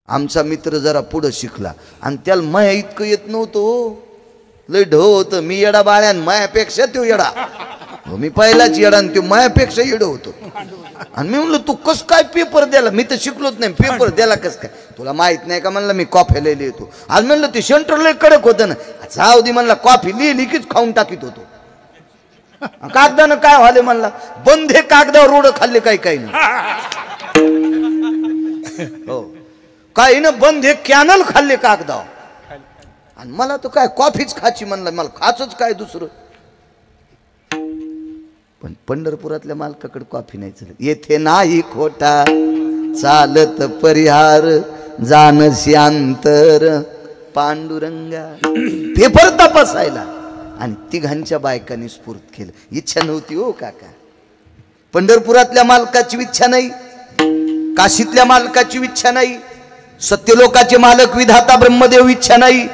आमचा मित्र जरा पुढं शिकला आणि त्याला माया इतकं येत नव्हतं, लय ढ होतं. मी येडा बाळ्यान मायापेक्षा तो येडा, मी पहिलाच येडा आणि तो मायापेक्षा येडं होतो. आणि मी म्हणलं तू कस काय पेपर द्याला, मी तर शिकलोच नाही, पेपर द्याला कस काय, तुला माहित नाही का म्हणलं मी कॉफी लिहितो. आज म्हणलं ते सेंटर लय कडक होतं ना, जाऊ दे म्हणला, कॉफी लिहिली कीच खाऊन टाकीत होतो. कागदानं काय व्हाले म्हणला, बंधे कागदावर रोड खाल्ले काही काही नाही. हो काही ना बंधे कॅनल खाल्ले कागदावर, आणि मला तर काय कॉफीच खाची म्हणला, मला खाचच काय दुसरं. पण पंढरपुरातल्या मालकाकडे कॉफी नाही चालत. येथे नाही खोटा चालत परिहार, जाण शांतर पांडुरंगा. पेपर तपासायला आणि तिघांच्या बायकांनी स्फूर्त केलं. इच्छा नव्हती हो काका, पंढरपुरातल्या मालकाची इच्छा नाही, काशीतल्या मालकाची इच्छा नाही, सत्यलोकाचे मालक विधाता ब्रह्मदेव इच्छा नाही.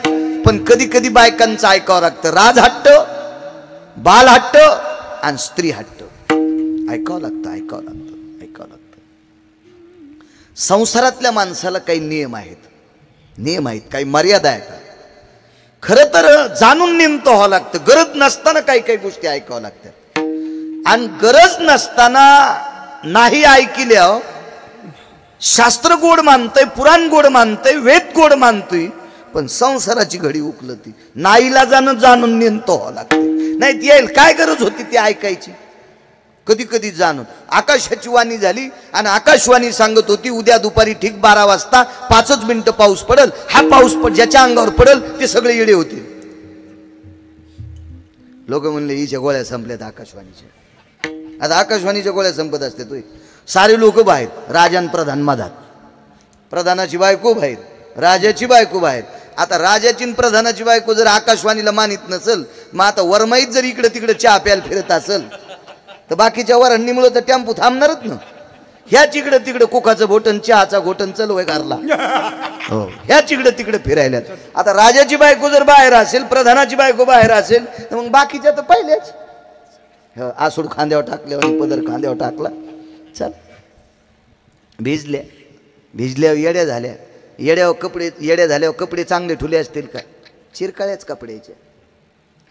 पण कधी कधी बायकांचं ऐकावं लागतं. राज हट्ट, बाल हट्ट आणि स्त्री हट्ट. ऐकावं लागतं, ऐकावं लागतं, ऐकावं लागतं. संसारातल्या माणसाला काही नियम आहेत, नियम आहेत, काही मर्यादा आहेत. खरं तर जाणून नेमतं व्हावं लागतं. गरज नसताना काही काही गोष्टी ऐकावं लागतात, आणि गरज नसताना नाही ऐकल्या. शास्त्र गोड मानतय, पुराण गोड मानतय, वेद गोड मानतोय, पण संसाराची घडी उकलती. नाईला जाणून नेमतं व्हावं लागतं. नाही येईल काय गरज होती ती ऐकायची. कधी कधी जाणून आकाशाची वाणी झाली आणि आकाशवाणी सांगत होती उद्या दुपारी ठीक 12 वाजता 5 मिनिटं पाऊस पडल. हा पाऊस ज्याच्या अंगावर पडल ते सगळे येडे होतील. लोक म्हणले हिच्या गोळ्या संपल्यात आकाशवाणीच्या. आता आकाशवाणीच्या गोळ्या संपत असते तो सारे लोक बाहेर, राजान प्रधान मधात, प्रधानाची बायको बाहेर, राजाची बायको बाहेर. आता राजाची प्रधानाची बायको जर आकाशवाणीला मानित नसेल, मग आता वरमाईत जर इकडे तिकडे चहा प्यायला फिरत असेल तर बाकीच्या वरांनीमुळे तर टेम्पो थांबणारच ना. ह्या तिकडे तिकडे कोकाचं घोटन, चहाचा घोटन चलवय कारला. हो ह्या तिकडे तिकडे फिरायला. आता राजाची बायको जर बाहेर असेल, प्रधानाची बायको बाहेर असेल, तर मग बाकीच्या तर पहिलेच आसूड खांद्यावर टाकल्या आणि पदर खांद्यावर टाकला, चल भिजल्या. भिजल्यावर येड्या झाल्या. येड्या झाल्यावर कपडे चांगले ठुले असतील का? चिरकाळ्याच कपड्याचे,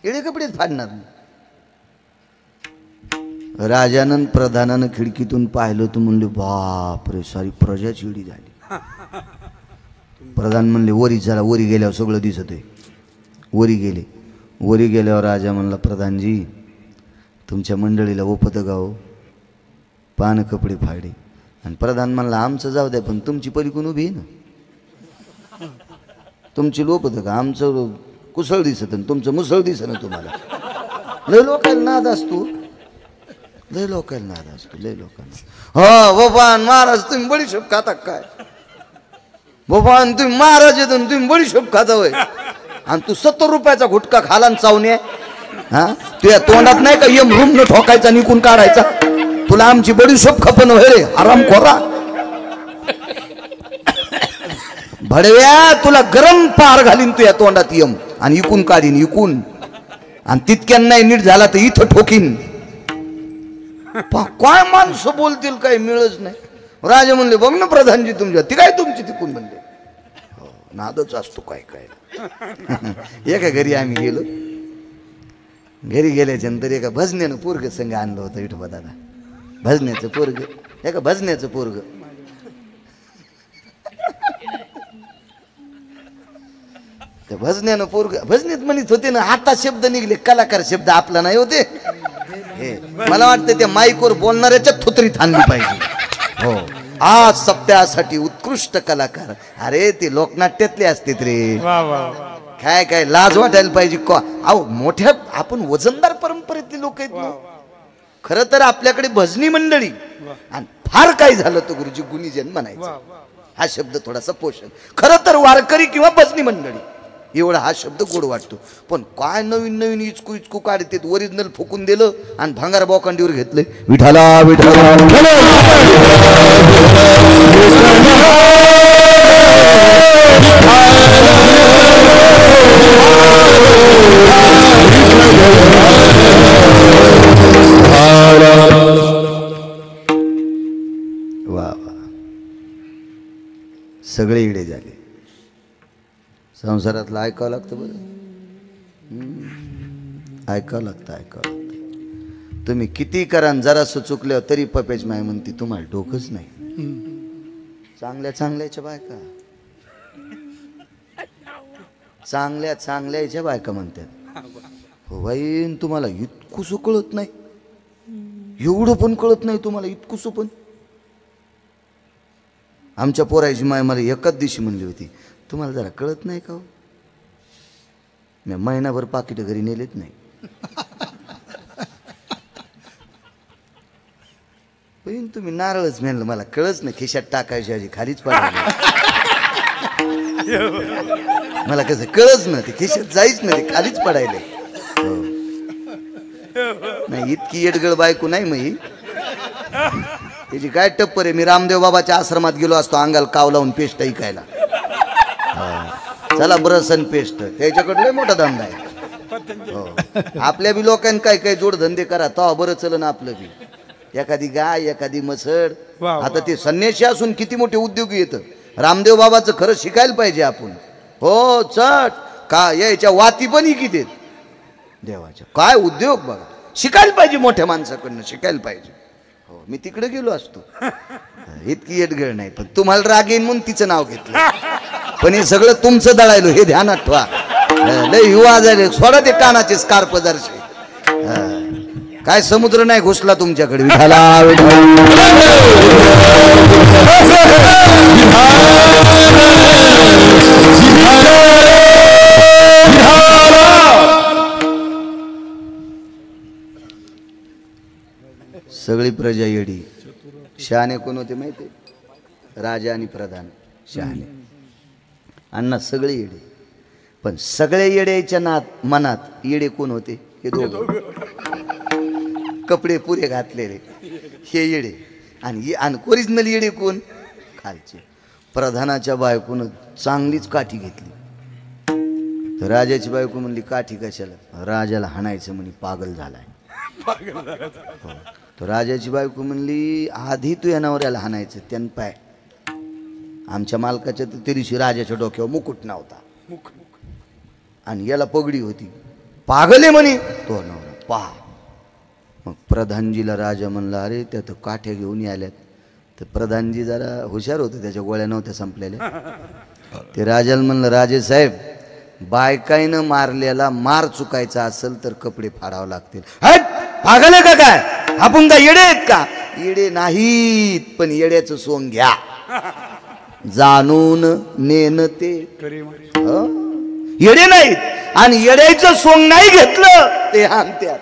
येडे कपडेच फाडणार. राजानं प्रधानानं खिडकीतून पाहिलं तर म्हणले बापरे सारी प्रजा चिडी झाली. प्रधान म्हणले वरी चला. वरी गेल्यावर सगळं दिसत आहे. वरी गेले. वरी गेल्यावर राजा म्हणला प्रधानजी तुमच्या मंडळीला ओपत गाव, पान कपडे फाडे. आणि प्रधान म्हणला आमचं जाऊ द्या, पण तुमची पलीकडून उभी आहे ना, तुमची लोपत का, आमचं कुसळ दिसत आणि तुमचं मुसळ दिसत ना तुम्हाला. लय लोकांना नाद असतो, लय लोकांना नाद असतो, लय लोकांना. हो भगवान महाराज तुम्ही बडीशोप खाता काय? भगवान तुम्ही महाराज येतो तुम्ही बडीशोप खाता होय, आणि तू 70 रुपयाचा गुटखा खाला आणि चावणे. हा तुझ्या तोंडात नाही का यम रूम न ठोकायचा निकून काढायचा? तुला आमची बडीशोप खपन होय रे आराम खोरा. भडव्या तुला गरम पार घालीन तुझ्या तोंडात यम आणि इकून काढीन इकून, आणि तितक्यान नाही नीट झाला तर इथं ठोकीन. काय माणसं बोलतील काही मिळच नाही. राजा म्हणले बघ ना प्रधानजी तुमच्या ती काय तुमची तिकून म्हणले. हो नादच असतो काय काय. एका घरी आम्ही गेलो. घरी गेल्याच्या नंतर एका भजन्यानं पोरग संघ आणलं होतं विठोबा दादा. भजन्याचं पोरग, एका भजन्याचं पोरग. त्या भजन्यानं पोरग भजनीत म्हणत होते ना, आता शब्द निघले कलाकार शब्द आपला नाही होते. हे मला वाटतं त्या माईकवर बोलणाऱ्याच्या थुत्रीत आणली पाहिजे. हो आज सप्त्यासाठी उत्कृष्ट कलाकार. अरे ते लोकनाट्यातले असते रे. काय काय लाज वाटायला पाहिजे. अहो मोठ्या आपण वजनदार परंपरेतले लोक आहेत. खरं तर आपल्याकडे भजनी मंडळी, आणि फार काय झालं तर गुरुजी गुणीजन म्हणायचं. हा शब्द थोडासा पोषण. खरं तर वारकरी किंवा भजनी मंडळी एवढा हा शब्द गोड वाटतो. पण काय नवीन नवीन इचकू इचकू काढते. ओरिजिनल फुकून दिलं आणि भांगार बोकांडीवर घेतले. विठाला विठाला सगळे इडे झाले. संसारातलं ऐकावं लागतं बरं, ऐकावं लागतं. तुम्ही किती करा जरासं चुकल्यावर तरी पपेच माय म्हणते तुम्हाला डोकंच नाही. चांगल्याच्या बायका, चांगल्याच्या बायका म्हणतात हो बाई तुम्हाला इतकुसं कळत नाही, एवढं पण कळत नाही तुम्हाला इतकुसं पण. आमच्या पोराची माय मला एकाच दिवशी म्हणली होती तुम्हाला जरा कळत नाही का हो. मी महिनाभर पाकिट घरी नेलेत नाही. पण तुम्ही नारळच म्हणलं मला कळच नाही, खिशात टाकायची आजी खालीच पडायला. मला कसं कळच ना, ते खिशात जायच ना, ते खालीच पडायला. नाही इतकी येडगळ बायको नाही मग त्याची काय टप्पर आहे. मी रामदेव बाबाच्या आश्रमात गेलो असतो अंगाला काव लावून पेस्ट ऐकायला. चला ब्रश आणि पेस्ट त्याच्याकडे लय मोठा धंदा आहे. आपल्या बी लोकांनी काय काय जोडधंदे करा तेव्हा बरं चलन आपलं बी. एखादी गाय एखादी मसड. आता ते संन्यासी असून किती मोठे उद्योगी येतं. रामदेव बाबाचं खरं शिकायला पाहिजे आपण. हो चट का याच्या वाती पण किती देवाच्या काय उद्योग बघा, शिकायला पाहिजे, मोठ्या माणसाकडनं शिकायला पाहिजे. हो मी तिकडे गेलो असतो. इतकी येडगळ नाही, पण तुम्हाला राग येईन म्हणून तिचं नाव घेतलं. पण हे सगळं तुमचं दळायलो हे ध्यानात ठेवा. लय युवा झाले, सोडा ते कानाचे स्कार्प जरसे. काय समुद्र नाही घुसला तुमच्याकडे. सगळी प्रजा येडी. शहाणे कोण होते माहिती? राजा आणि प्रधान शहाणे. अण्णा सगळे येडे, पण सगळे येड्याच्या मनात येडे कोण होते? हे दोघं. कपडे पुरे घातलेले हे येडे, आणि ओरिजिनल येडे कोण? खालचे. प्रधानाच्या बायकोनं चांगलीच काठी घेतली तर राजाची बायको म्हणली काठी कशाला? राजाला हाणायचं म्हणे, पागल झालाय. तर राजाची बायको म्हणली आधी तू या नवऱ्याला हाणायचं. त्यान पाय आमच्या मालकाच्या तर त्या दिवशी राजाच्या डोक्यावर मुकुट नव्हता आणि याला पगडी होती. पागल आहे म्हणे तो नवरा. पहा मग प्रधानजीला राजा म्हणला अरे त्या तर काठ्या घेऊन आल्यात. तर प्रधानजी जरा हुशार होते, त्याच्या गोळ्या नव्हत्या संपलेल्या. ते राजाला म्हणलं राजे साहेब बायकाईनं मारलेला मार चुकायचा असेल तर कपडे फाडावं लागतील. हट पागल आहे का काय? आपण का येडे आहेत का? येडे नाहीत, पण येड्याचं सोंग घ्या. जाणून नेन ते येडे नाहीत, आणि येड्याचं सोंग नाही घेतलं ते आणत्यात.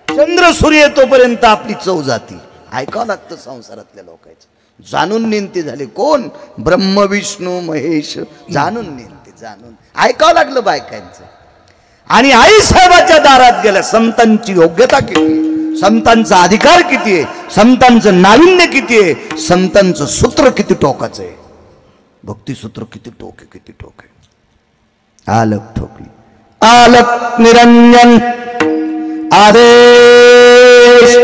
चंद्र सूर्य तोपर्यंत आपली चव जाती. ऐकावं लागतं संसारातल्या लोकांचं. जाणून नेनते झाले कोण? ब्रह्म विष्णू महेश. जाणून नेनते, जाणून ऐकावं लागलं बायकांचं. आणि आई साहेबाच्या दारात गेल्या. संतांची योग्यता किती आहे, संतांचा अधिकार किती आहे, संतांचं नाविन्य किती आहे, संतांचं सूत्र किती टोकाचं आहे, भक्तिसूत्र किती टोके किती टोके. आलक ठोकली. आलक निरंजन आदेश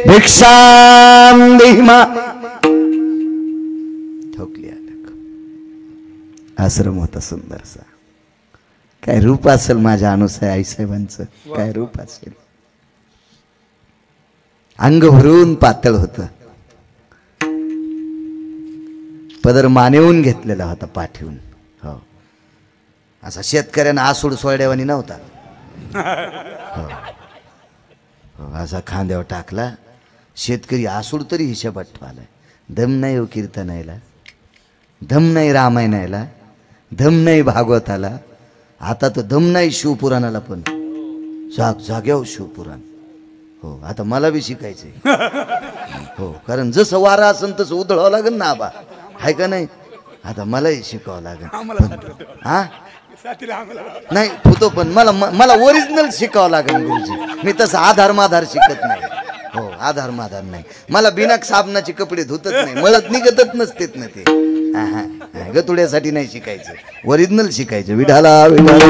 भिक्षाम देहिमा. ठोकली आलक. आश्रम होता सुंदरसा. काय रूप असेल माझ्या अनुसाय आईसाहेबांचं, काय रूप असेल. अंग भरून पातळ होतं. पदर मानेवून घेतलेला होता पाठीवून. हो असा शेतकऱ्यांना आसूड सोड्यावानी नव्हता. हो असा खांद्यावर टाकला. शेतकरी आसूड तरी हिशोबात ठेवालाय. दम नाही हो कीर्तनायला, दम नाही रामायणाला, दम नाही भागवताला. आता तर दम नाही शिवपुराणाला पण. जाग्यावर शिवपुराण. हो आता मला बी शिकायचंय. हो कारण जसं वारा असेल तसं उधळावं लागेल ना आबा, आहे का नाही? आता मलाही शिकावं लागेल. हा नाही होतो, पण मला ओरिजिनल शिकावं लागेल गुरुजी. मी तसं आधार माधार शिकत नाही. हो आधार माधार नाही. मला बिना साबणाचे कपडे धुतच नाही, मळत निघतच नसतेत ना ते. गतुड्यासाठी नाही शिकायचं, ओरिजिनल शिकायचं. विठाला विठाला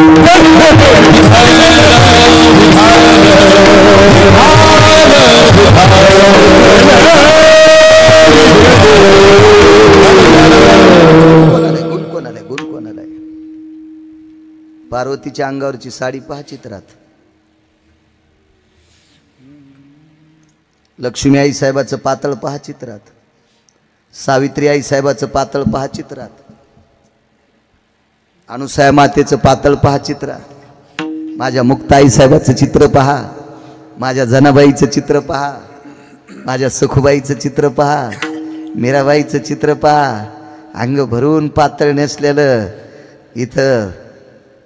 पार्वतीच्या अंगावरची साडी पहा चित्रात. लक्ष्मी आई साहेबाचं पातळ पहा चित्रात. सावित्री आई साहेबाचं पातळ पहा चित्रात. अनुसया मातेचं पातळ पहा चित्रात. माझ्या मुक्ताई साहेबाचं चित्र पहा. माझ्या जनाबाईचं चित्र पहा. माझ्या सखुबाईचं चित्र पहा. मीराबाईचं चित्र पहा. अंग भरून पातळ नेसलेलं. इथं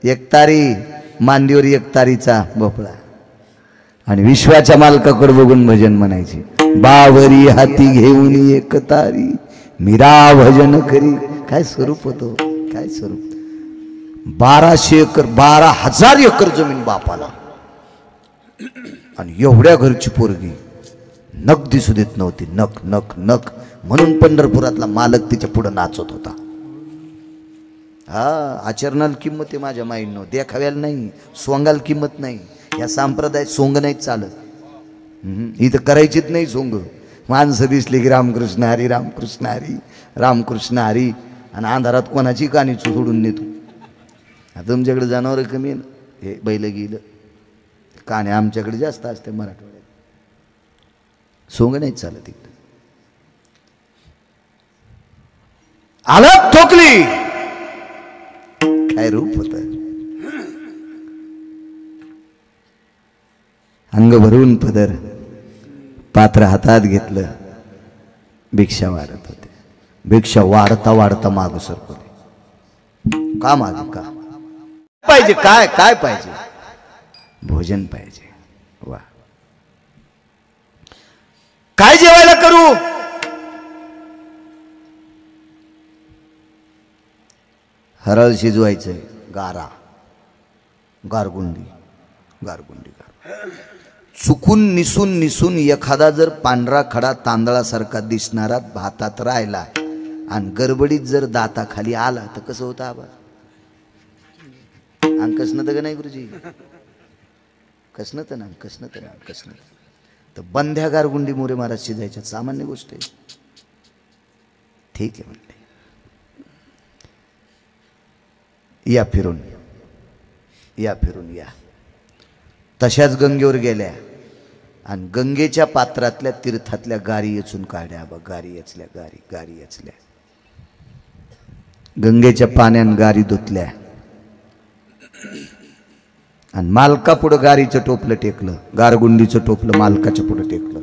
एकतारी मांडीवर एकतारीचा भोपळा आणि विश्वाच्या मालकाकडे बघून भजन म्हणायचे. बावरी हाती घेऊन एकतारी मीरा भजन करी. काय स्वरूप होतो, काय स्वरूप. 1200 एकर 12,000 एकर जमीन बापाला आणि एवढ्या घरची पोरगी. नख दिसू देत नव्हती. नख नख नख म्हणून पंढरपुरातला मालक तिच्या पुढे नाचत होता. हा आचरणाला किंमत आहे माझ्या माईंनो, देखाव्याला नाही. सोंगाला किंमत नाही. या संप्रदायात सोंग नाहीच चालत. इथं करायचीच नाही सोंग. माणसं दिसली की रामकृष्ण हरी रामकृष्ण हरी रामकृष्ण हरी आणि अंधारात कोणाची कानी सोडून नेतो. आता तुमच्याकडे जनावर कमी आहे ना. हे बैल गेलं काने आमच्याकडे जास्त असते मराठवाड्यात. सोंग नाहीच चालत इकडे. आलं ठोकली. काय रूप होत. अंग भरून पदर पात्र हातात घेतलं. भिक्षा वाढत होते. भिक्षा वाढता वाढता माग सरकले. का माग का पाहिजे. काय काय पाहिजे. भोजन पाहिजे. वा काय जेवायला करू. हरळ शिजवायचंय. गारा गारगुंडी गारगुंडी गार. चुकून निसून निसून एखादा जर पांढरा खडा तांदळासारखा दिसणारा भातात राहिला आणि गडबडीत जर दाताखाली आला तर कसं होतं आबा. अंग कसणं तर नाही गुरुजी. कसणं तर ना कसणं तर ना कसणं तर बंध्या गारगुंडी मोरे महाराज शिजायच्या सामान्य गोष्ट आहे. ठीक आहे म्हणते. या फिरून या फिरून या. तशाच गंगेवर गेल्या आणि गंगेच्या पात्रातल्या तीर्थातल्या गारी येचून काढ्या. बघ गारी येचल्या गारी गारी येचल्या. गंगेच्या पाण्यान गारी धुतल्या आणि मालका पुढं गारीचं टोपलं टेकलं. गारगुंडीचं टोपलं मालकाच्या पुढं टेकलं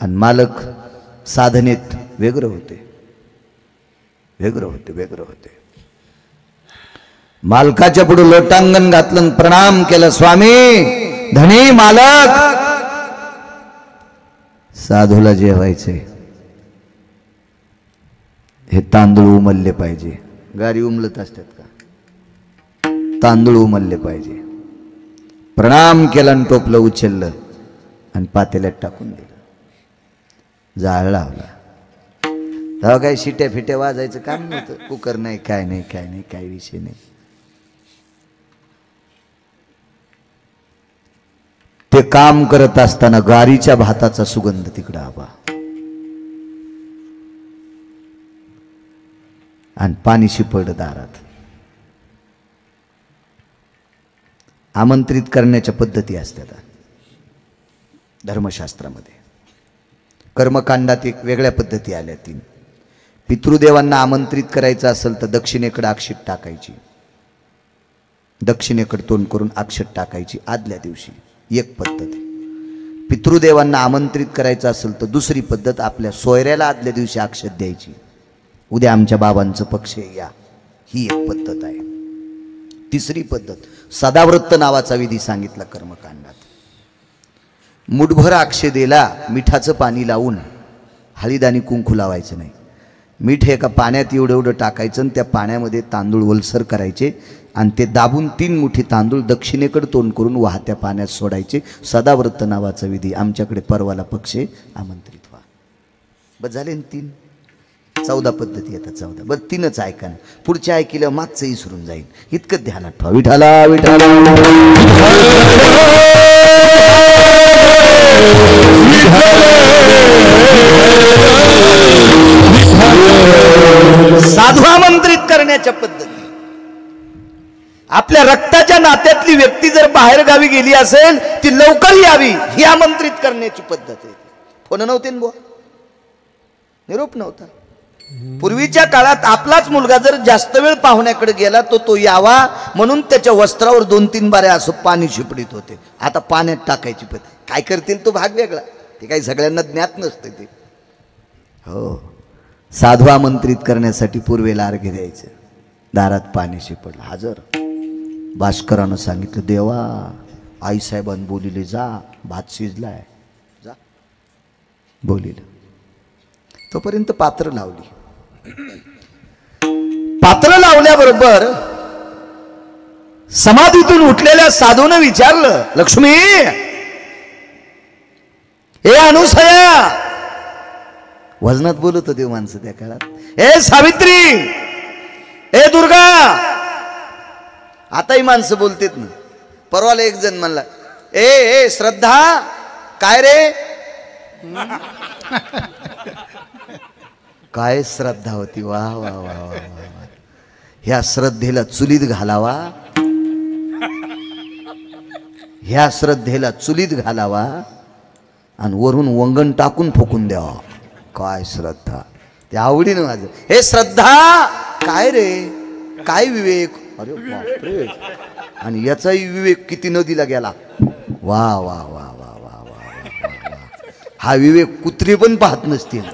आणि मालक साधनेत वेगळं होते वेगळं होते वेगळं होते. मालकाच्या पुढे लोटांगण घातलं. प्रणाम केलं. स्वामी धनी मालक. साधूला जेवायचे. हे तांदूळ उमलले पाहिजे. गारी उमलत असतात का. तांदूळ उमलले पाहिजे. प्रणाम केला आणि टोपलं उचललं आणि पातेल्यात टाकून दिलं. जाळ लावला. तेव्हा काही शिट्या फिट्या वाजायचं काम नव्हतं. कुकर नाही काय नाही काय नाही काही विषय नाही. ते काम करत असताना गारीच्या भाताचा सुगंध तिकडं आबा आणि पाणी शिपडलं दारात. आमंत्रित करण्याच्या पद्धती असतात धर्मशास्त्रामध्ये. कर्मकांडात एक वेगळ्या पद्धती आल्या 3. पितृदेवांना आमंत्रित करायचं असेल तर दक्षिणेकडे अक्षत टाकायची. दक्षिणेकडे तोंड करून अक्षत टाकायची आदल्या दिवशी. एक पद्धत आहे. पितृदेवांना आमंत्रित करायचं असेल तर दुसरी पद्धत आपल्या सोयऱ्याला आदल्या दिवशी अक्षत द्यायची. उद्या आमच्या बाबांचं पक्ष या. ही एक पद्धत आहे. तिसरी पद्धत सदाव्रत नावाचा विधी सांगितला कर्मकांडात. मुठभर अक्षदेला मिठाचं पाणी लावून हळद आणि कुंकू लावायचं नाही. मीठ एका पाण्यात एवढं एवढं टाकायचं आणि त्या पाण्यामध्ये तांदूळ ओलसर करायचे आणि ते दाबून 3 मुठी तांदूळ दक्षिणेकडे तोंड करून वाहत्या पाण्यात सोडायचे. सदाव्रत नावाचा विधी. आमच्याकडे परवाला पक्ष आमंत्रित व्हा. बस झाले 3. 14 पद्धती येतात. 14 बस 3च ऐका. पुढच्या ऐकलं मागचं विसरून जाईल. इतकं ध्यानात ठेवा. विठाला विठाला साधू आमंत्रित करण्याच्या पद्धती. आपल्या रक्ताच्या नात्यातली व्यक्ती जर बाहेर गावी गेली असेल ती लवकर यावी ही आमंत्रित करण्याची पद्धत आहे. फोन नव्हते ना बुवा, निरोप नव्हता. पूर्वीच्या काळात आपलाच मुलगा जर जास्त वेळ पाहुण्याकडे गेला तो यावा म्हणून त्याच्या वस्त्रावर 2-3 बाऱ्या असं पाणी शिपडीत होते. आता पाण्यात टाकायची पद्धत. काय करतील तो भाग वेगळा, ते काही सगळ्यांना ज्ञात नसते ते. हो, साधू आमंत्रित करण्यासाठी पूर्वेला अर्घ्य द्यायचं, दारात पाणी शिपडलं, हजर. भास्करानं सांगितलं, देवा आईसाहेबांनी बोलिले जा, भात शिजलाय, जा. बोलिलं. तोपर्यंत पात्र लावली. पात्र लावल्याबरोबर समाधीतून उठलेल्या साधूने विचारलं, लक्ष्मी, हे अनुसया, वजनात बोलत होते माणसं त्या काळात, हे सावित्री, हे दुर्गा. आताही माणसं बोलतेत ना. परवाला एक जण म्हणला, ए श्रद्धा, काय रे? काय श्रद्धा होती, वा वा वा वा. ह्या श्रद्धेला चुलीत घालावा, ह्या श्रद्धेला चुलीत घालावा आणि वरून वंगण टाकून फुकून द्यावा. काय श्रद्धा, ते आवडीनं माझं. हे श्रद्धा, काय रे, काय विवेक. अरे बापरे, आणि याचाही विवेक किती नदीला गेला. वा वा वा वा वा वा. हा विवेक कुत्री पण पाहत नसतील,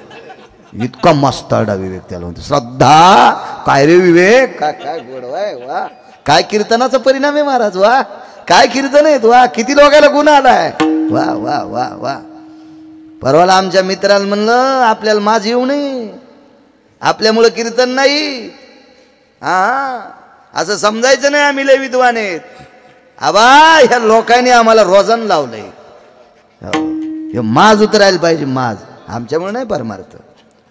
इतका मस्ताडा विवेक त्याला म्हणतो. श्रद्धा, काय रे विवेक, काय गोडवाय, वा. काय कीर्तनाचा परिणाम आहे महाराज, वा. काय कीर्तन आहेत, वा. किती लोकांना गुण आलाय, वा वा वा वा. परवाला आमच्या मित्राला म्हणलं, आपल्याला माझ येऊ नये, आपल्यामुळं कीर्तन नाही. हा, असं समजायचं नाही आम्ही लय विद्वान आहेत. आबा, ह्या लोकांनी आम्हाला रोजन लावलंय. हे माज उतरायला पाहिजे, माज. आमच्यामुळे नाही परमार्थ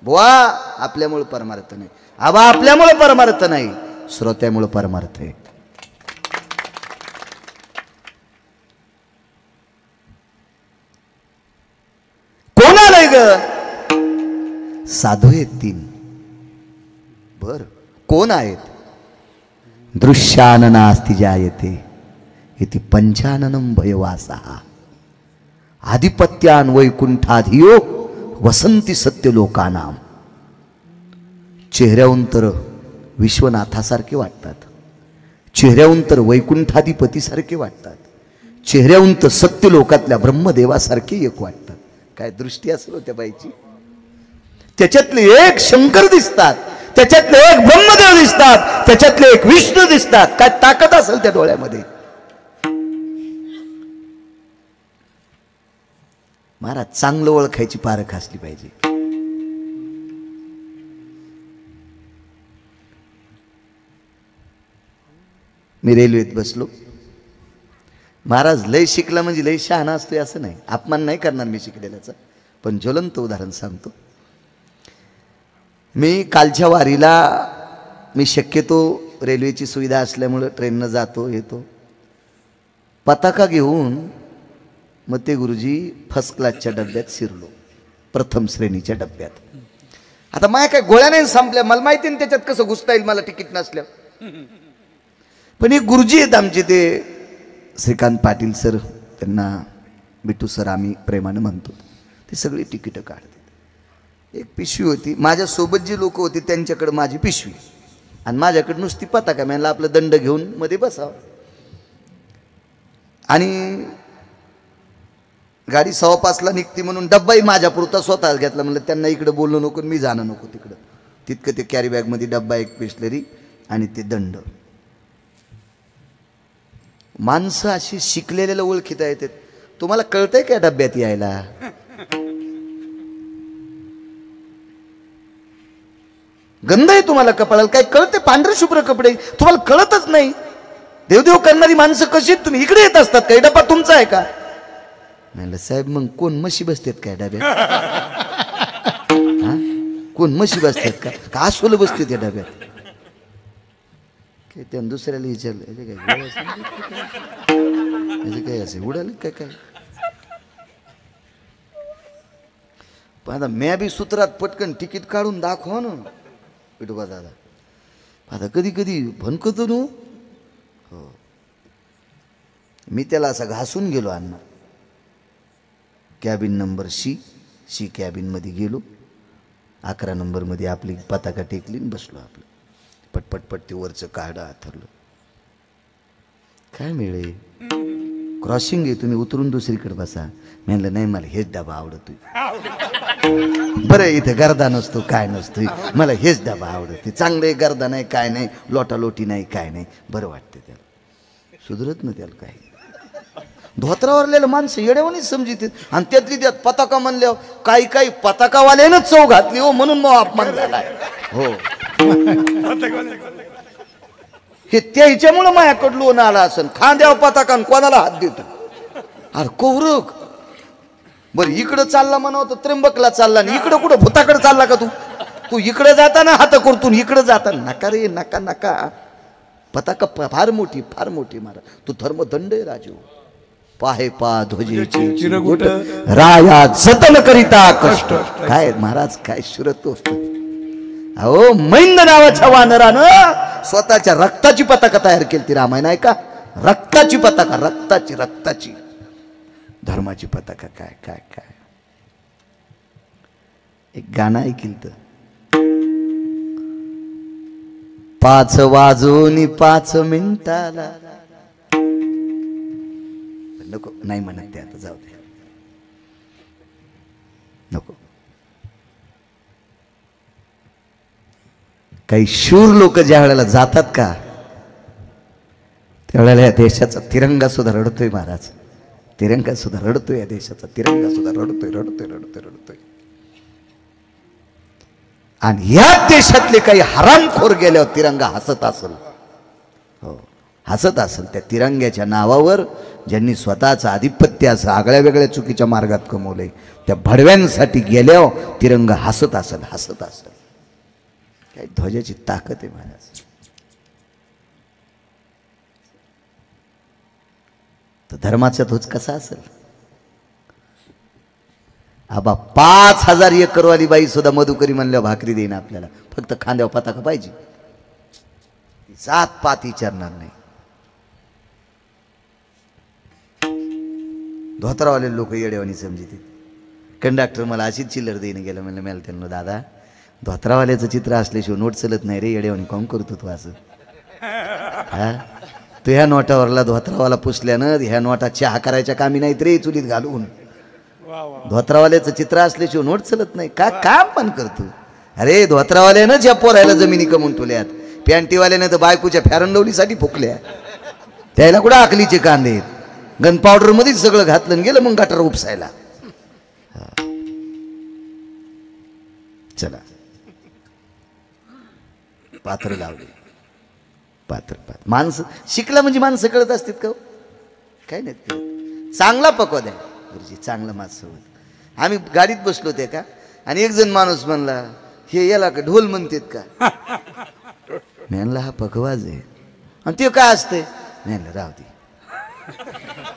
बुवा, आपल्यामुळे परमार्थ नाही. आबा, आपल्यामुळे परमार्थ नाही, श्रोत्यामुळे परमार्थ आहे. कोण आलंय ग? साधू आहेत 3. बर, कोण आहेत? दृश्याननास्ति जायते इति पंचाननं भयवासः आधिपत्यान वैकुंठाधियो वसंती सत्यलोकानाम. चेहऱ्याहून तर विश्वनाथासारखे वाटतात, चेहऱ्याहून तर वैकुंठाधिपतीसारखे वाटतात, चेहऱ्याहून तर सत्यलोकातल्या ब्रह्मदेवासारखे एक वाटतात. काय दृष्टी असेल त्या बाईची. त्याच्यातले एक शंकर दिसतात, त्याच्यातले एक ब्रह्मदेव दिसतात, त्याच्यातले एक विष्णू दिसतात. काय ताकद असेल त्या डोळ्यामध्ये. महाराज, चांगलं ओळखायची पारख असली पाहिजे. मी रेल्वेत बसलो. महाराज लय शिकला म्हणजे लय शहाणा असतोय असं नाही, अपमान नाही करणार मी शिकलेल्याचा, पण ज्वलंत उदाहरण सांगतो. मी कालच्या वारीला, मी शक्यतो रेल्वेची सुविधा असल्यामुळं ट्रेननं जातो येतो. पताका घेऊन मग ते गुरुजी फर्स्ट क्लासच्या डब्यात शिरलो, प्रथम श्रेणीच्या डब्यात. आता माझ्या काय गोळ्या नाही संपल्या, मला माहिती नाही त्याच्यात कसं घुसता येईल मला तिकीट नसल्यावर. पण एक गुरुजी आहेत आमचे, ते श्रीकांत पाटील सर, त्यांना बिटू सर आम्ही प्रेमाने म्हणतो. ते सगळी तिकीटं काढतात. एक पिशवी होती, माझ्यासोबत जी लोक होती त्यांच्याकडे माझी पिशवी आणि माझ्याकडे नुसती पताका. म्हणलं आपलं दंड घेऊन मध्ये बसावं. आणि गाडी 5:15ला निघते म्हणून डब्बाही माझ्यापुरता स्वतःच घेतला. म्हणलं त्यांना इकडं बोलणं नको, मी जाणं नको तिकडं. तितकं ते कॅरी बॅगमध्ये डब्बा, एक बिस्लरी आणि ते दंड. माणसं अशी शिकलेल्याला ओळखीता येतात. तुम्हाला कळतंय का डब्यात यायला? गंध आहे तुम्हाला कपाळाला, काय कळते? पांढरे शुभ्र कपडे, तुम्हाला कळतच नाही. देवदेव करणारी माणसं कशी आहेत? तुम्ही इकडे येत असतात काही, डबा तुमचा आहे का? म्हणलं साहेब, मग कोण म्हशी बसतात काय डब्यात? कोण म्हशी बसतात का अस्वल बसते त्या डब्यात? त्यानं दुसऱ्याला विचारलं, काय असे उडाले काय काय? पण आता म्या बी सूत्रात पटकन तिकीट काढून दाखवा ना विठोबा दादा. आता कधी कधी भनकतो नो, हो. मी त्याला असा घासून गेलो अण्णा. कॅबिन नंबर सी कॅबिनमध्ये गेलो. 11 नंबरमध्ये आपली पताका टेकली आणि बसलो. आपलं पटपट ते वरचं काढा हातरलं. काय मिळे क्रॉसिंग आहे, तुम्ही उतरून दुसरीकडे बसा. म्हणलं नाही, मला हेच डबा आवडतोय. बरं इथं गर्दा नसतो काय नसतो, मला हेच डबा आवडते. चांगले गर्दा नाही काय नाही, लोटालोटी नाही काय नाही, बरं वाटते त्याला. सुधरत ना त्याला काय. धोत्रावरलेलं माणसं येड्यावानीच समजित. आणि त्यातली त्यात पताका म्हणल्यावर काही पताकावाल्यानंच चव घातली हो, म्हणून मग अपमान झालाय. हो हे त्याच्यामुळं माझ्याकडं लोन आला असन. खांद्यावर पताका कोणाला हात देतो. अरे कौरक बरं इकडं चालला म्हणावं तर त्र्यंबकला चालला, आणि इकडं कुठं भूताकडे चालला का तू इकडे जाताना हात करतून इकडे जाताना नका रे नका. पताका फार मोठी मारा. तू धर्मदंड आहे राजू. पाहे पा ध्वजेची चिरगुट राया जतन करिता कष्ट. काय महाराज काय शिरतो. अहो मैंद नावाच्या वानरानं स्वतःच्या रक्ताची पताका तयार केली ती. रामायण आहे का. रक्ताची पताका, रक्ताची धर्माची पताका. काय एक गाणं ऐकलं तर 5 वाजून 5 मिनिटाला. नको नाही म्हणत ते आता, जाऊ दे नको. काही शूर लोक ज्या वेळेला जातात का त्यावेळेला या देशाचा तिरंगा सुद्धा रडतोय महाराज. तिरंगा सुद्धा रडतोय, या देशाचा तिरंगा सुद्धा रडतोय. आणि या देशातले काही हरामखोर गेल्यावर तिरंगा हसत असेल. हो हसत असेल. त्या तिरंग्याच्या नावावर ज्यांनी स्वतःचं आधिपत्य असं आगळ्या वेगळ्या चुकीच्या मार्गात कमवलंय, त्या भडव्यांसाठी गेल्यावर तिरंगा हसत असेल. काय ध्वजाची ताकद आहे महाराज. तर धर्माचा ध्वज कसा असेल. आबा 5000 एकरवाली बाई सुद्धा मधुकरी म्हणल्यावर भाकरी देईन आपल्याला. फक्त खांद्यावर पताका पाहिजे. जात पात विचारणार नाही. धोत्रावाले लोक येडेवानी समजते. कंडक्टर मला अशीच चिल्लर देईन गेलं. म्हणलं मला त्यांना दादा धोत्रावाल्याचं चित्र असल्याशिवाय नोट चलत नाही रे. येडेवानी काऊन करतो तू असं. हा तू ह्या नोटावरला धोत्रावाला पुसल्यानं ह्या नोटा चहा करायच्या कामी नाहीत रे चुलीत घालून. धोत्रावाल्याचं चित्र असल्याशिवाय नोट चलत नाही. का काम पण करतो. अरे धोत्रावाल्यानं ज्या पोरायला जमिनी कमवून ठेवल्यात, पॅन्टीवाल्यानं तर बायकोच्या फॅरनलवलीसाठी फुकल्या. त्याला कुठं आकलीचे कांदे आहेत. गन पावडर मध्येच सगळं घातलं आणि गेलं मग गटार उपसायला. चला पात्र लावले. पात्र माणसं शिकला म्हणजे माणसं कळत असतात का. काय नाही चांगला पकवाद आहे गुरुजी, चांगलं माणसं होत. आम्ही गाडीत बसलो ते का, आणि एक जण माणूस म्हणला हे याला का ढोल म्हणतात का. म्हणला हा पकवाज आहे. आणि ते काय असते. म्हणलं राहू दे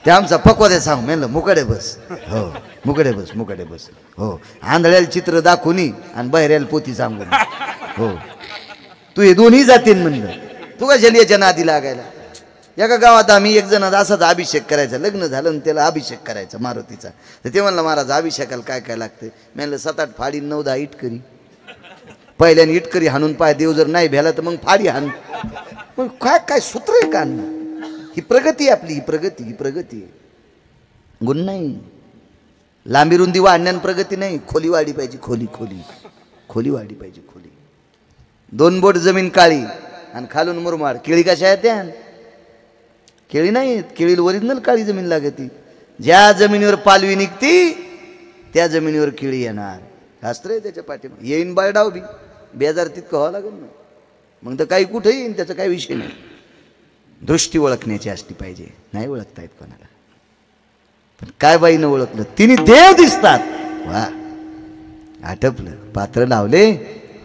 ते आमचा पकवाद आहे सांग. म्हणलं मुकडे बस. हो मुकडे बस. हो आंधळ्याला चित्र दाखवून आणि बहिऱ्याला पोती सांगून. हो तू हे दोन्ही जातीन म्हणलं. तू का जलियाच्या नादी लागायला. एका गावात आम्ही एक जण असाच अभिषेक करायचा. लग्न झालं आणि त्याला अभिषेक करायचा मारुतीचा. तर ते म्हणलं महाराज अभिषेकाला काय काय लागतं. म्हणलं 7-8 फाडी 9-10 इटकरी. पहिल्याने इटकरी हाणून पाय देव जर नाही भ्याला तर मग फाडी हाण. मग काय सूत्र आहे का. ही प्रगती आपली. ही प्रगती गुण नाही. लांबी रुंदी वाढण्यान प्रगती नाही. खोली वाढली पाहिजे. खोली वाढली पाहिजे. 2 बोट जमीन काळी आणि खालून मुरमाड. केळी कशा आहेत त्या. केळी नाही. केळीला ओरिजिनल काळी जमीन लागती. ज्या जमिनीवर पालवी निघती त्या जमिनीवर केळी येणार. शास्त्र आहे त्याच्या पाठीमागे. येईन बाळडाव बी बेजार तितकं व्हावं लागेल ना. मग तर काही कुठे येईन त्याचा काही विषय नाही. दृष्टी ओळखण्याची असली पाहिजे. नाही ओळखता येत कोणाला. पण काय बाईनं ओळखलं. तिने देव दिसतात. वा आटपलं. पात्र लावले.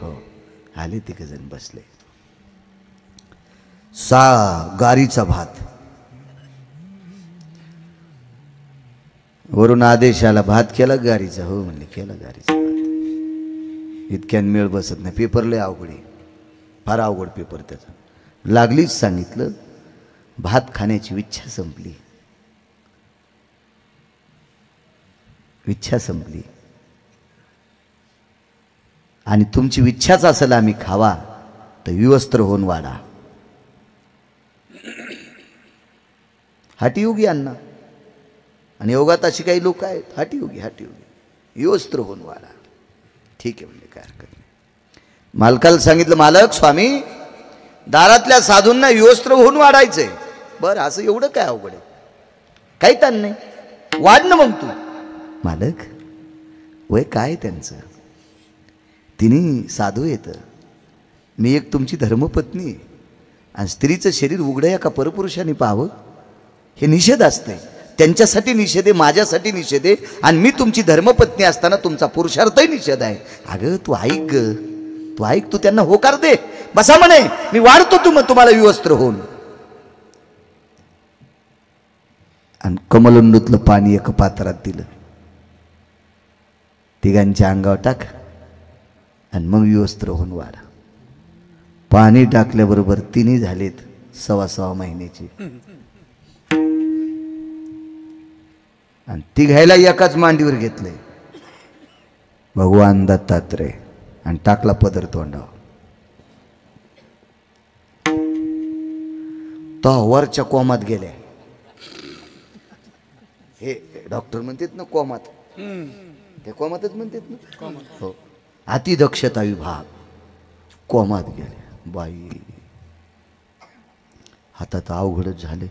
हो आले 3 जण बसले. गारीचा भात. वरून आदेश आला भात केला गारीचा. हो म्हणले केला गारीचा भात. इतक्यान मेळ बसत नाही. पेपर लय अवघड आहे. फार अवघड पेपर त्याचा. लागलीच सांगितलं. भात खाण्याची इच्छा संपली, इच्छा संपली. आणि तुमची इच्छाच असेल आम्ही खावा, तर विवस्त्र होऊन वाढा. हाटीयोगी अण्णा. आणि योगात अशी काही लोक आहेत, हाटीयोगी विवस्त्र होऊन वाढा. ठीक आहे म्हणजे काय हरकत नाही. मालकाला सांगितलं, मालक स्वामी दारातल्या साधूंना विवस्त्र होऊन वाढायचंय. बरं, असं एवढं काय अवघड आहे, काही ताण नाही, वाढ ना मग तू. मालक वय काय त्यांचं, तिन्ही साधू येतं, मी एक तुमची धर्मपत्नी आहे, आणि स्त्रीचं शरीर उघडं एका परपुरुषाने पाहावं हे निषेध असते. त्यांच्यासाठी निषेध आहे, माझ्यासाठी निषेध आहे, आणि मी तुमची धर्मपत्नी असताना तुमचा पुरुषार्थही निषेध आहे. अगं तू ऐक, तू ऐक, तू त्यांना होकार दे. बसा म्हणे, मी वाढतो तुम्हाला विवस्त्र होऊन. आणि कमलंडूतलं पाणी एका पात्रात दिलं, तिघांच्या अंगावर टाक, आणि मग विवस्त्र होऊन वाढा. पाणी टाकल्याबरोबर तिन्ही झालेत 6.25 महिन्याची. आणि तिघायला एकाच मांडीवर घेतले भगवान दत्तात्रय, आणि टाकला पदर तोंडावर. तो वरच्या कोमात गेल्या. हे डॉक्टर म्हणतात ना कोमात, ते कोमातच म्हणतात ना. हो, अतिदक्षता विभाग कोमात गेले. बाई हातात अवघडच झाले.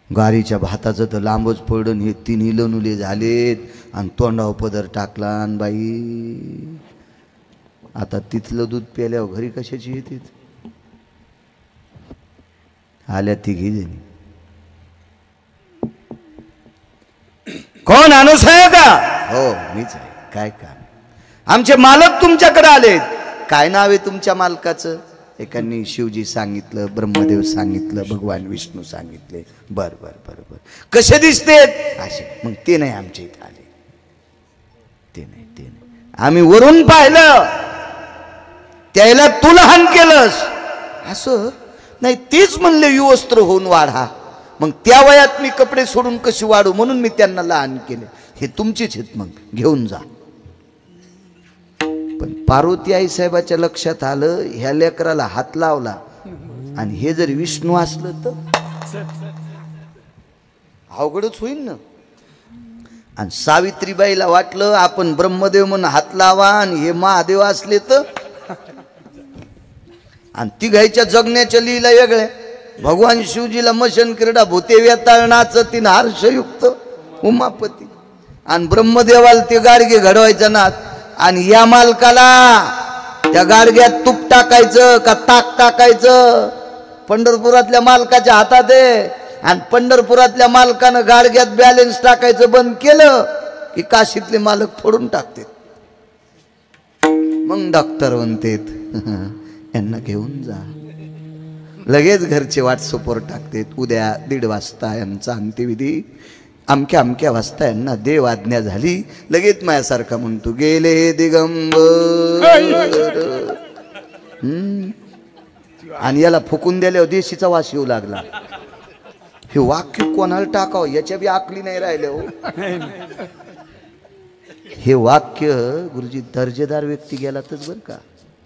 गारीच्या भाताचं तर लांबच पडून हे तिन्ही लनुले झालेत, आणि तोंडावर पदर टाकला. आणि बाई आता तिथलं दूध प्याल्यावर घरी कशाची येते. आल्या तिघी जणी. कोण, अनुसया का? हो मीच आहे. काय काम? आमचे मालक तुमच्याकडे आलेत. काय नाव आहे तुमच्या मालकाचं? एकांनी शिवजी सांगितलं, ब्रह्मदेव सांगितलं, भगवान विष्णू सांगितले. बर बर बर बर. कसे दिसतेत? असे. मग ते नाही आमच्या इथे आले, ते नाही, ते नाही. आम्ही वरून पाहिलं, त्याला तू लहान केलंस असं नाही. तेच म्हणले विवस्त्र होऊन वाढा. मग त्या वयात मी कपडे सोडून कशी वाढू, म्हणून मी त्यांना लहान केले. हे तुमचेच आहेत, मग घेऊन जा. पण पार्वती आई साहेबाच्या लक्षात आलं, ह्या लेकराला हात लावला आणि हे जर विष्णू असलं तर अवघडच होईल ना. आणि सावित्रीबाईला वाटलं आपण ब्रह्मदेव म्हणून हात लावा आणि हे महादेव असले तर. आणि तिघायच्या जगण्याच्या लीला वेगळ्या. भगवान शिवजीला मशन क्रीडा भूते वेताळणाचं तीन हर्षयुक्त उमापती, आणि ब्रह्मदेवाला ते गाडगे घडवायचा नाथ. आणि या मालकाला त्या गाडग्यात तूप टाकायचं का ताक टाकायचं पंढरपुरातल्या मालकाच्या हातात आहे. आणि पंढरपुरातल्या मालकानं गाडग्यात बॅलन्स टाकायचं बंद केलं की काशीतले मालक फोडून टाकते. मग डॉक्टर म्हणतेत यांना घेऊन जा. लगेच घरचे व्हॉट्सअपवर टाकतेत, उद्या 1:30 वाजता यांचा अंत्यविधी, अमक्या अमक्या वाजता यांना देव आज्ञा झाली. लगेच माझ्यासारखा म्हणतो, गेले दिगंबर. आणि याला फुकून दिल्यावर देशीचा वास येऊ लागला. हे वाक्य कोणाला टाकावं याच्या बी आकली नाही राहिले हो. हे वाक्य गुरुजी दर्जेदार व्यक्ती गेलातच बरं का,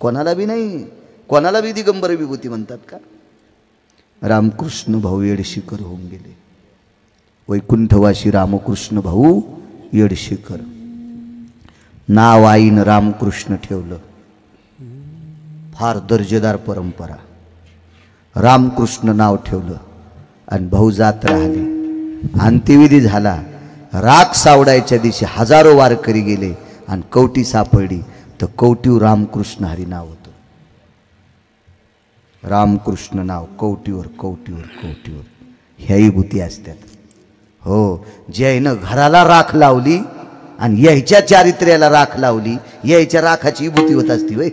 कोणाला बी नाही. कोणाला बी दिगंबर विभूती म्हणतात का? रामकृष्ण भाऊ येडशीकर होऊन गेले. वैकुंठवासी रामकृष्ण भाऊ येडशीकर. नाव आईनं रामकृष्ण ठेवलं. फार दर्जेदार परंपरा. रामकृष्ण नाव ठेवलं आणि भाऊ जात राहिले. अंत्यविधी झाला. राख सावडायच्या दिवशी हजारो वारकरी गेले आणि कवटी सापडली, तर कवटीवर रामकृष्ण हरी नाव होतं. रामकृष्ण नाव कवटीवर कवटीवर कवटीवर. ह्याही भूती असतात हो. ज्यानं घराला राख लावली आणि यायच्या चारित्र्याला राख लावली, यायच्या राखाची विभूती होत असती. वय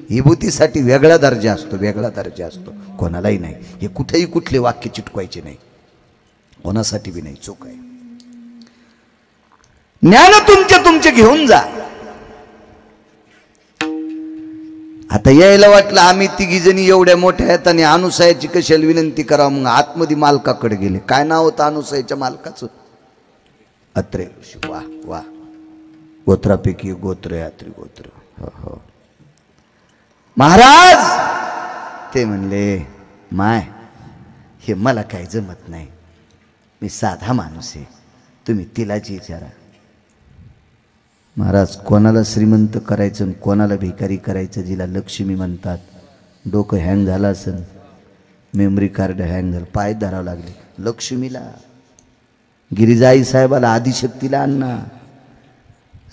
विभूतीसाठी वेगळा दर्जा असतो, वेगळा दर्जा असतो. कोणालाही नाही. हे कुठेही कुठले वाक्य चिटकवायचे नाही, कोणासाठी बी नाही. चूक आहे. ज्ञान तुमचे तुमचे घेऊन जा. आता यायला वाटलं आम्ही तिघी जणी एवढ्या मोठ्या आहेत आणि अनुसयाची कशाला विनंती करावं, मग आतमध्ये मालकाकडे गेले. काय नाव होतं अनुसयाच्या मालकाचं? अत्रे. वा वा, गोत्रापैकी गोत्र यात्री गोत्र. हो हो. महाराज ते म्हणले, माय हे मला काही जमत नाही, मी साधा माणूस आहे, तुम्ही तिलाच विचारा. महाराज कोणाला श्रीमंत करायचं कोणाला भिकारी करायचं, जिला लक्ष्मी म्हणतात. डोकं हँग झालं असेल, मेमरी कार्ड हँग झालं, पाय धरावं लागले. लक्ष्मीला, गिरिजाई साहेबाला, आदिशक्तीला अण्णा,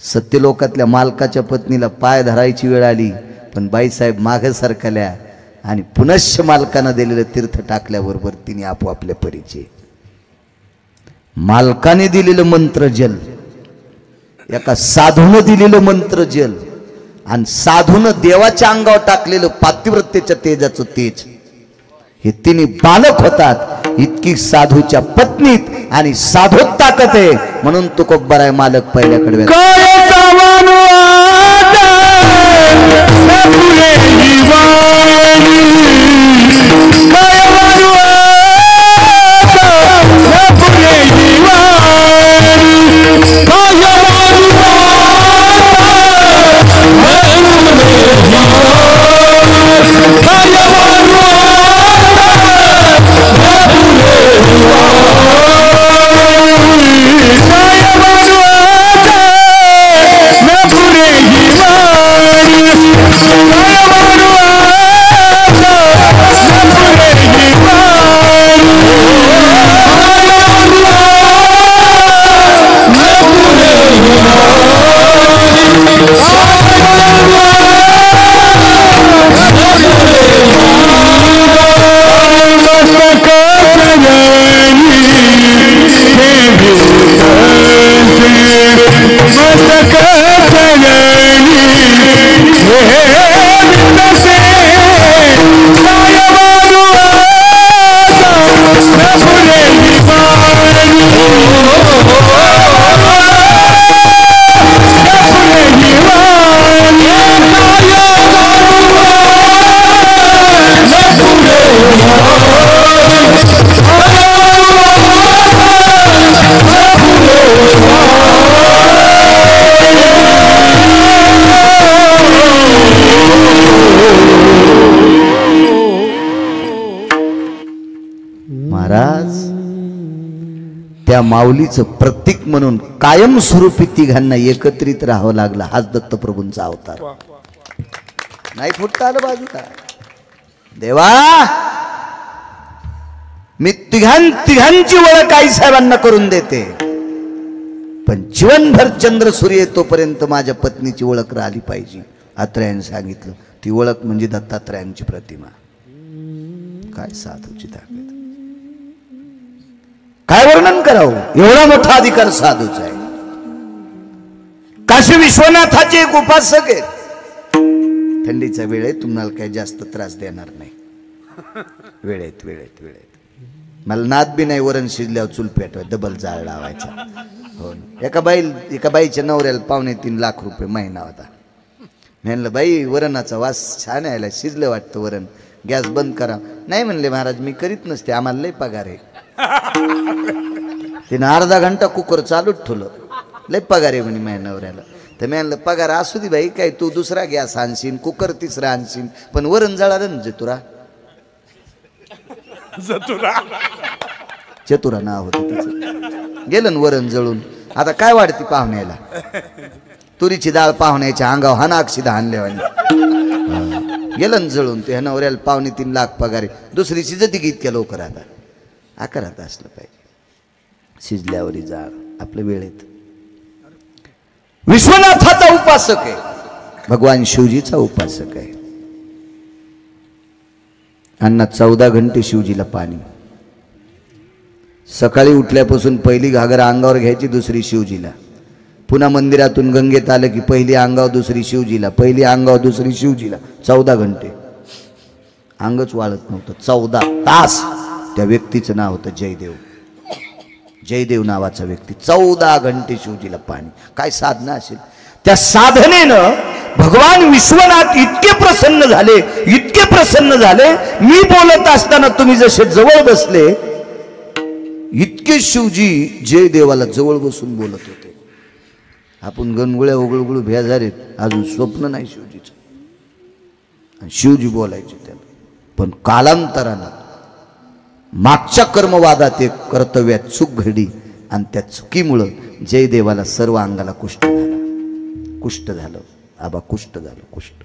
सत्यलोकातल्या मालकाच्या पत्नीला पाय धरायची वेळ आली, पण बाईसाहेब मागे सरकल्या आणि पुनश्च मालकानं दिलेलं तीर्थ टाकल्याबरोबर तिने आपोआपल्या परिचय. मालकाने दिलेलं मंत्र जल, एका साधूनं दिलेलं मंत्र जल, आणि साधूनं देवाच्या अंगावर टाकलेलं पातिव्रत्येच्या तेजाचं तेज, हे तिन्ही बालक होतात. इतकी साधूच्या पत्नीत आणि साधूत ताकद आहे, म्हणून तुकोबराय मालक पहिल्याकडे त्या माऊलीचं प्रतीक म्हणून कायमस्वरूपी तिघांना एकत्रित राहावं लागलं. हाच दत्तप्रभूंचा अवतार. नाही फुटता आलं बाजूला. देवा मी तिघांची ओळख आई साहेबांना करून देते, पण जीवनभर चंद्र सूर्य तोपर्यंत माझ्या पत्नीची ओळख राहिली पाहिजे. अत्र्यांनी सांगितलं, ती ओळख म्हणजे दत्तात्रयांची प्रतिमा. काय साधूची ताकद, काय वर्णन करावं. एवढा मोठा अधिकार साधूचा आहे. काशी विश्वनाथाचे एक उपासक आहेत. थंडीचा वेळ आहे, तुम्हाला काही जास्त त्रास देणार नाही. वेळेत वेळेत वेळेत मला नाद बी नाही. वरण शिजल्यावर चूल पेटवाय, डबल जाळ लावायचा. हो, एका बाईच्या नवऱ्याला 2.5 लाख रुपये महिना होता. म्हणलं बाई वरणाचा वास छान यायला, शिजलं वाटतं वरण, गॅस बंद करा. नाही म्हणले महाराज मी करीत नसते, आम्हाला लय पगार आहे. तिनं अर्धा घंटा कुकर चालूच ठेवलं. लय पगार आहे म्हणे माझ्या नवऱ्याला. तर मी म्हणलं पगार असू दे बाई, काय तू दुसरा गॅस आणशील, कुकर तिसरा आणशील, पण वरण जळालं ना. चतुरा नाव होतं त्याचं. गेलं ना वरण जळून. आता काय वाढती पाहुण्याला, तुरीची डाळ पाहुण्याच्या अंगावर हानाक्षिदा आणल्यावानी गेलं जळून. ते नवऱ्याला 2.5 लाख पगार आहे, दुसरी शिजती की इतक्या लवकर. आता आकारात असलं पाहिजे. शिजल्यावरी जाळ आपल्या वेळेत. विश्वनाथाचा उपासक आहे, भगवान शिवजीचा उपासक आहे. अण्णा 14 घंटे शिवजीला पाणी. सकाळी उठल्यापासून पहिली घागर अंगावर घ्यायची, दुसरी शिवजीला. पुन्हा मंदिरातून गंगेत आलं की पहिली अंगावर, दुसरी शिवजीला, पहिली अंगावर, दुसरी शिवजीला. 14 घंटे अंगच वाळत नव्हतं. 14 तास. त्या व्यक्तीचं नाव होतं जयदेव. जयदेव नावाचा व्यक्ती. 14 घंटे शिवजीला पाणी. काय साधना असेल. त्या साधनेनं भगवान विश्वनाथ इतके प्रसन्न झाले, इतके प्रसन्न झाले, मी बोलत असताना तुम्ही जसे जवळ बसले इतके शिवजी जय देवाला जवळ बसून बोलत होते. आपण गणगुळ्या उघळगुळू भेजारेत, अजून स्वप्न नाही शिवजीचं. आणि शिवजी बोलायचे त्याला. पण कालांतरानं मागच्या कर्मवादात एक कर्तव्यात चूक घडली आणि त्या चुकीमुळं जयदेवाला सर्व अंगाला कुष्ठ झालं. कुष्ठ झालं आबा, कुष्ठ झालं. कुष्ठ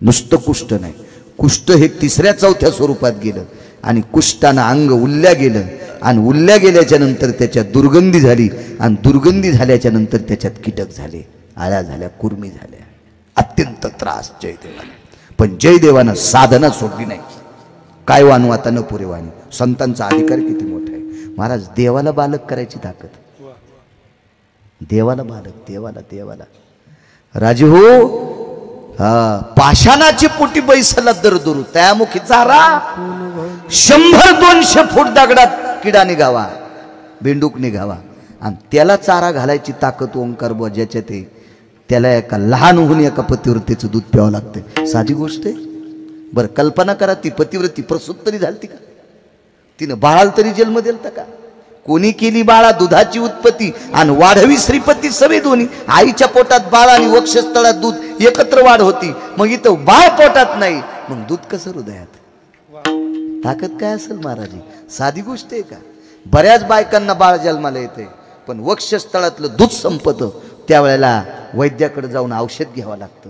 नुसतं कुष्ठ नाही, कुष्ठ हे तिसऱ्या चौथ्या स्वरूपात गेलं आणि कुष्ठानं अंग उल्ल्या गेलं आणि उल्ल्या गेल्याच्या नंतर त्याच्यात दुर्गंधी झाली आणि दुर्गंधी झाल्याच्या नंतर त्याच्यात कीटक झाले, आळ्या झाल्या, कुर्मी झाल्या. अत्यंत त्रास जयदेवाला. पण जयदेवानं साधना सोडली नाही. काय वानू आता न पुरे वाणी. संतांचा अधिकार किती मोठा आहे महाराज. देवाला बालक करायची ताकद. देवाला बालक, देवाला देवाला राजे हो. हा पाषाणाची पोटी बैसला दरदुरू त्यामुखी चारा 100-200 फूट दगडात किडा निघावा, बेंडूक निघावा आणि त्याला चारा घालायची ताकद ओंकार बुवा ज्याच्यात आहे. त्याला एका लहान होऊन एका पतिव्रतेचं दूध प्यावं लागतं. साधी गोष्ट आहे. बरं कल्पना करा, ती पतिव्रती प्रसूत तरी झालती का? तिनं बाळाला तरी जन्म दिलता का? कोणी केली बाळा दुधाची उत्पत्ती आणि वाढवी श्रीपती सवे दोन्ही. आईच्या पोटात बाळ आणि वक्षस्थळात दूध एकत्र वाढ होती. मग इथं बाळ पोटात नाही, मग दूध कसं हृदयात? ताकद काय असेल महाराजी? साधी गोष्ट आहे का? बऱ्याच बायकांना बाळ जन्माला येते पण वक्षस्थळातलं दूध संपतं, त्यावेळेला वैद्याकडे जाऊन औषध घ्यावं लागतं.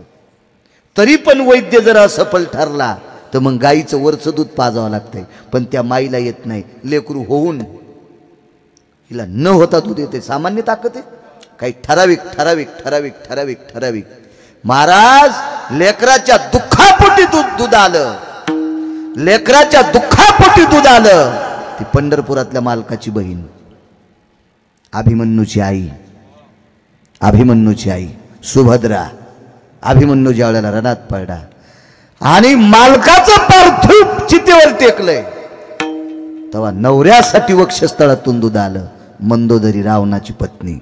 तरी पण वैद्य जर असफल ठरला तर मग गाईचं वरचं दूध पाजावं लागतंय. पण त्या माईला येत नाही. लेकरू होऊन हिला न होता दूध येते. सामान्य ताकद आहे? काही ठराविक ठराविक ठराविक ठराविक ठराविक. महाराज लेकराच्या दुःखापोटी दूध आलं, लेकराच्या दुःखापोटी दूध आलं. ती पंढरपुरातल्या मालकाची बहीण, अभिमन्यूची आई, अभिमन्यूची आई सुभद्रा. अभिमन्यू ज्या वेळेला रणात पडला आणि मालकाचं पार्थिव चितेवर टेकलंय तेव्हा नवऱ्यासाठी वक्षस्थळातून दूध आलं. मंदोदरी रावणाची पत्नी.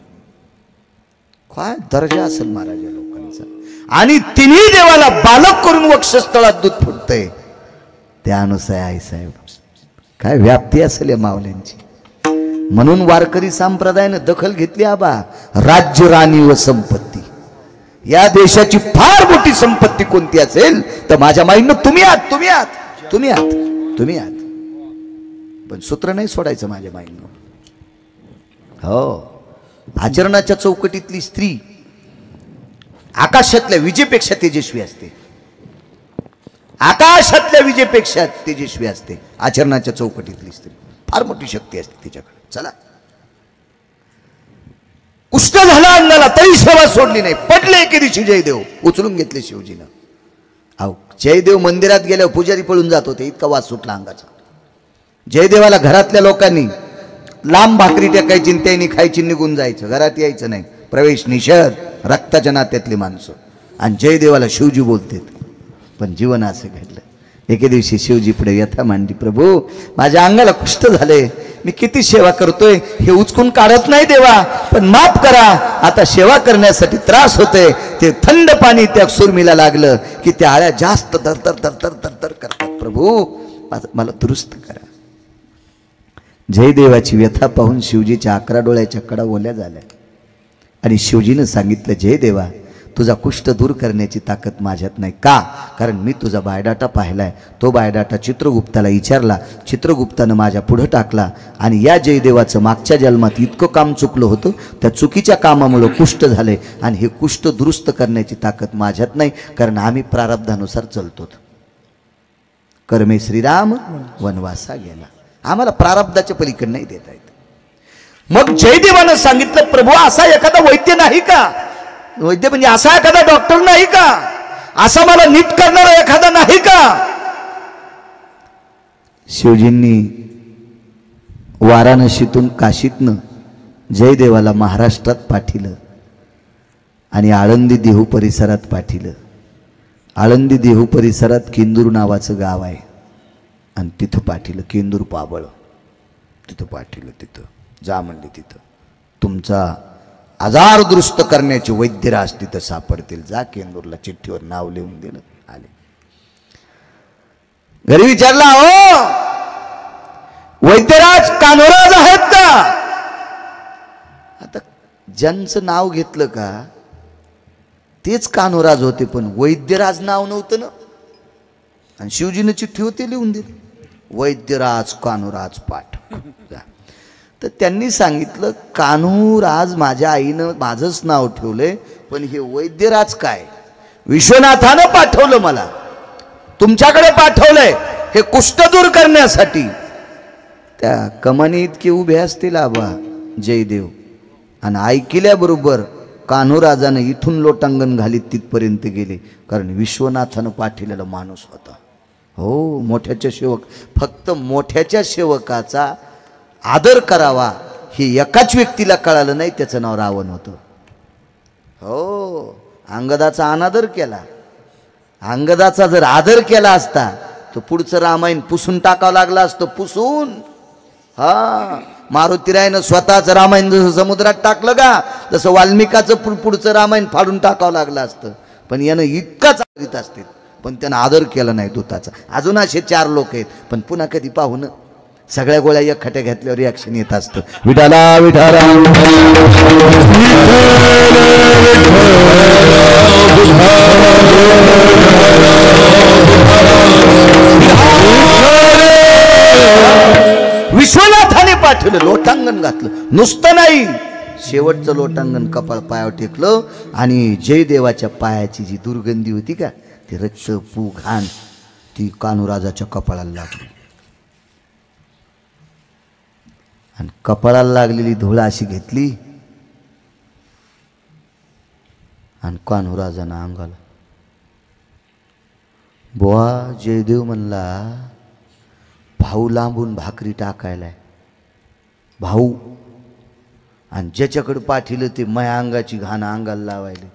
काय दर्जा असेल महाराज या लोकांचा. आणि तिन्ही देवाला बालक करून वक्षस्थळात दूध फुटतंय. त्यानुसार आई साहेब काय व्याप्ती असेल या मावल्यांची. म्हणून वारकरी संप्रदायाने दखल घेतली. आबा राज्य, राणी व संपत्ती. या देशाची फार मोठी संपत्ती कोणती असेल तर माझ्या माईनं तुम्ही आहात, तुम्ही आहात, तुम्ही आहात, तुम्ही आहात. पण सूत्र नाही सोडायचं माझ्या माईनं. हो, आचरणाच्या चौकटीतली स्त्री आकाशातल्या विजेपेक्षा तेजस्वी असते. आकाशातल्या विजेपेक्षा तेजस्वी असते आचरणाच्या चौकटीतली स्त्री. फार मोठी शक्ती असते तिच्याकडे. चला, कुष्ठ झाला अंगाला तरी सेवा सोडली नाही. पडले एके दिवशी जयदेव, उचलून घेतले शिवजीनं. अहो जयदेव मंदिरात गेल्यावर पुजारी पळून जात होते, इतका वास सुटला अंगाचा. जयदेवाला घरातल्या लोकांनी लांब भाकरी टेकायची, त्यांनी खायची, निघून जायचं, घरात यायचं नाही. प्रवेश निषेध. रक्ताच्या नात्यातली माणसं. आणि जयदेवाला शिवजी बोलतेत. पण जीवन असं घडलं. एके दिवशी शिवजी पुढे व्यथा मांडली. प्रभू माझ्या अंगाला कुष्ठ झाले, मी किती सेवा करतोय, हे उचकून काढत नाही देवा, पण माफ करा. आता सेवा करण्यासाठी त्रास होते. ते थंड पाणी त्या सुरमीला लागलं की त्या आळ्या जास्त दरदर दरदर दरदर करतात. प्रभू मला दुरुस्त करा. जयदेवाची व्यथा पाहून शिवजीच्या 11 डोळ्याच्या कडा ओल्या झाल्या आणि शिवजीनं सांगितलं, जयदेवा तुझा कुष्ठ दूर करण्याची ताकद माझ्यात नाही. का? कारण मी तुझा बायोडाटा पाहिलाय. तो बायोडाटा चित्रगुप्ताला विचारला. चित्रगुप्तानं माझ्या पुढं टाकला आणि या जयदेवाचं मागच्या जन्मात इतकं काम चुकलं होतं, त्या चुकीच्या कामामुळं कुष्ठ झाले आणि हे कुष्ठ दुरुस्त करण्याची ताकद माझ्यात नाही. कारण आम्ही प्रारब्धानुसार चालतो. कर्मे श्रीराम वनवासा गेला. आम्हाला प्रारब्धाच्या पलीकडे नाही देता येत. मग जयदेवानं सांगितलं, प्रभू असा एखादा वैद्य नाही का? वैद्य म्हणजे असा एखादा डॉक्टर नाही का? असा मला नीट करणारा एखादा नाही का? शिवजींनी वाराणसीतून, काशीतनं जयदेवाला महाराष्ट्रात पाठिलं आणि आळंदी देहू परिसरात पाठिलं. आळंदी देहू परिसरात केंदूर नावाचं गाव आहे आणि तिथं पाठिलं. केंदूर पाबळ तिथं पाठिलं. तिथं जा म्हणले. तिथं तुमचा आजार दुरुस्त करण्याचे वैद्यराज तिथं सापडतील. जा केंदूरला चिठ्ठीवर नाव लिहून दिलं. आले घरी विचारला, हो वैद्यराज कान्होराज आहेत का? आता ज्यांचं नाव घेतलं का तेच कान्होराज होते, पण वैद्यराज नाव नव्हतं ना. आणि शिवजीने चिठ्ठी होती लिहून दिली, वैद्यराज कान्होराज पाठक. तर त्यांनी सांगितलं, कान्होराज माझ्या आईनं माझंच नाव ठेवलंय, पण हे वैद्यराज काय? विश्वनाथानं पाठवलं, मला तुमच्याकडे पाठवलंय हे कुष्ठ दूर करण्यासाठी. त्या कमानी इतके उभे असतील आबा जयदेव, आणि ऐकल्याबरोबर कान्होराजानं इथून लोटांगण घालीत तिथपर्यंत गेले, कारण विश्वनाथानं पाठवलेला माणूस होता. हो, मोठ्याच्या सेवक, फक्त मोठ्याच्या सेवकाचा आदर करावा हे एकाच व्यक्तीला कळालं नाही, त्याचं नाव रावण होतं. हो, अंगदाचा अनादर केला. अंगदाचा जर आदर केला असता तर पुढचं रामायण पुसून टाकावं लागलं असतं, पुसून. हा, मारुतीरायनं स्वतःच रामायण जसं समुद्रात टाकलं का, तसं वाल्मिकाचं पुढचं रामायण फाडून टाकावं लागलं असतं. पण यानं इतकाच आदरीत असते, पण त्यानं आदर केला नाही दूताचा. अजून असे 4 लोक आहेत, पण पुन्हा कधी पाहू न. सगळ्या गोळ्या एकखट्या घेतल्यावर रिॲक्शन येत असतं. विठाला विठाला विश्वनाथाने पाठवलं, लोटांगण घातलं. नुसतं नाही, शेवटचं लोटांगण कपाळ पायावर टेकलं, आणि जयदेवाच्या पायाची जी दुर्गंधी होती का, ती रक्त पू घाण ती कान्होराजाच्या कपाळाला लागली. आणि कपाळाला लागलेली धूळ अशी घेतली आणि कान्होराजानं अंगाला. बुवा जयदेव म्हणला, भाऊ लांबून भाकरी टाकायलाय, भाऊ, आणि ज्याच्याकडे पाठीलं ते माया अंगाची घाण अंगाला लावायले.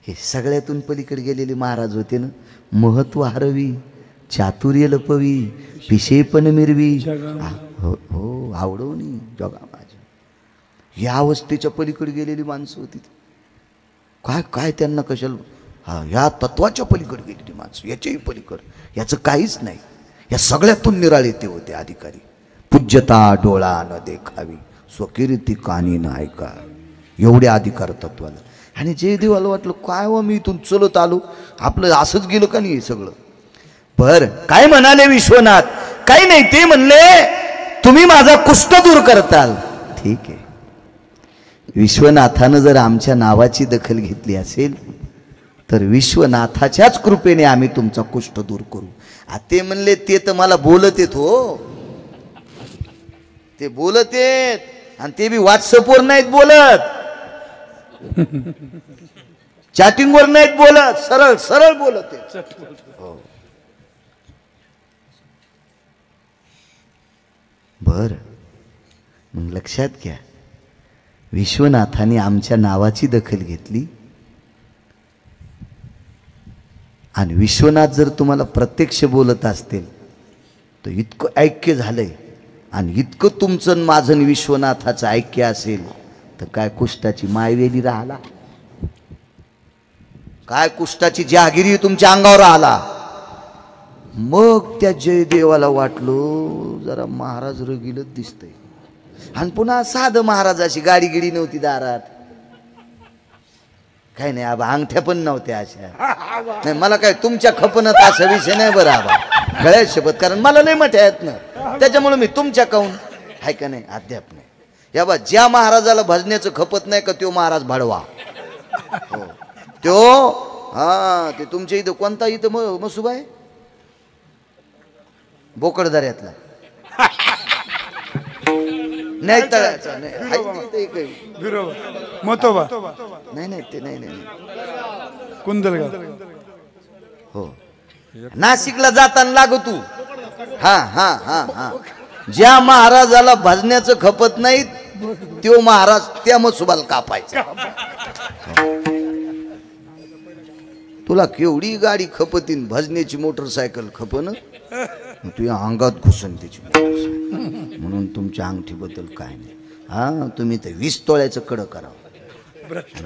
हे सगळ्यातून पलीकडे गेलेले महाराज होते ना. महत्व हरवी, चातुर्य लपवी, पिशेपण मिरवी, हो हो आवडवणी जगा माझ्या, या अवस्थेच्या पलीकडे गेलेली माणसं होती. काय काय त्यांना कशाला, हा, या तत्वाच्या पलीकडे गेलेली माणसं, याच्याही पलीकडे, याचं काहीच नाही. या सगळ्यातून निराळे ते होते अधिकारी. पूज्यता डोळा न देखावी, स्वकीर्ती कानी न ऐका, एवढ्या अधिकार तत्वाला. आणि जयदेवाला वाटलं, काय व मी इथून चलत आलो, आपलं असंच गेलं का नाही सगळं. बर काय म्हणाले विश्वनाथ? काही नाही, ते म्हणले तुम्ही माझा कुष्ठ दूर करताल. ठीक आहे, विश्वनाथानं जर आमच्या नावाची दखल घेतली असेल तर विश्वनाथाच्याच कृपेने आम्ही तुमचा कुष्ठ दूर करू. ते म्हणले, ते तर मला बोलत येत, हो ते बोलत येत, आणि ते बी व्हॉट्सअपवर नाहीत बोलत, चॅटिंगवर नाहीत बोलत, सरळ सरळ बोलत आहेत. हो, बर, मग लक्षात घ्या, विश्वनाथाने आमच्या नावाची दखल घेतली, आणि विश्वनाथ जर तुम्हाला प्रत्यक्ष बोलत असतील तर इतकं ऐक्य झालंय, आणि इतकं तुमचं माझं विश्वनाथाचं ऐक्य असेल तर काय कुष्ठाची मायवेली राहिला, काय कुष्ठाची जहागिरी तुमच्या अंगावर राहिला. मग त्या जयदेवाला वाटलो, जरा महाराज रगीलच दिसतंय. आणि पुन्हा साधं महाराजाची गाडी गिडी नव्हती दारात, काही नाही आबा, अंगठ्या पण नव्हत्या अशा. नाही, मला काय तुमच्या खपनत असा विषय नाही बरं आबा, गळ्यात शपथ, कारण मला लय मोठ्या आहेत ना, त्याच्यामुळे मी तुमच्या काहून आहे का नाही अध्याप नाही. या बा, ज्या महाराजाला भजण्याचं खपत नाही का, तो महाराज भाडवा. हो, तो, हा, ते तुमच्या इथं कोणता इथं मसुबा आहे, बोकडदाऱ्यातला नाही, तळाचा नाही, नाही नाही, ते नाही नाही, कुंदलगाव. हो, नाशिकला जाताना लागू तू. हा हा हा हा, ज्या महाराजाला भजण्याचं खपत नाही तो महाराज त्या मसुबाला कापायचा. तुला केवढी गाडी खपतीन, भजण्याची मोटरसायकल खपन, तुझ्या अंगात घुसन त्याची, म्हणून तुमच्या अंगठीबद्दल काय नाही. हा, तुम्ही ते 20 तोळ्याचं कडं करा.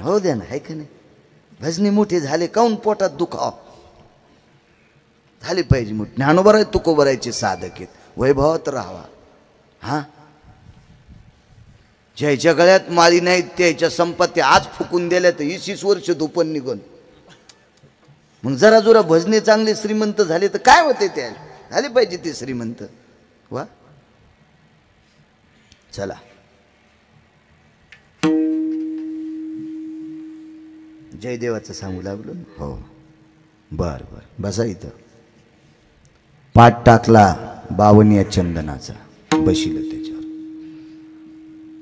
हो द्या ना, आहे का नाही? भजनी मोठे झाले काऊन पोटात दुखाव झाले पाहिजे. मोठे ज्ञानोबर आहे तुकोबरायचे साधक आहेत, वैभवात राहावा. हा, ज्याच्या गळ्यात माळी नाही त्याच्या संपत्ती आज फुकून दिल्या तर 20 वर्ष धुपन निघून. मग जरा जोरा भजने चांगले श्रीमंत झाले तर काय होते, त्या झाले पाहिजे ते श्रीमंत. वा, चला जयदेवाचं सांगू लागलो. हो, बर बर, बसा इथं. पाठ टाकला 52 चंदनाचा, बशिल त्याच्यावर.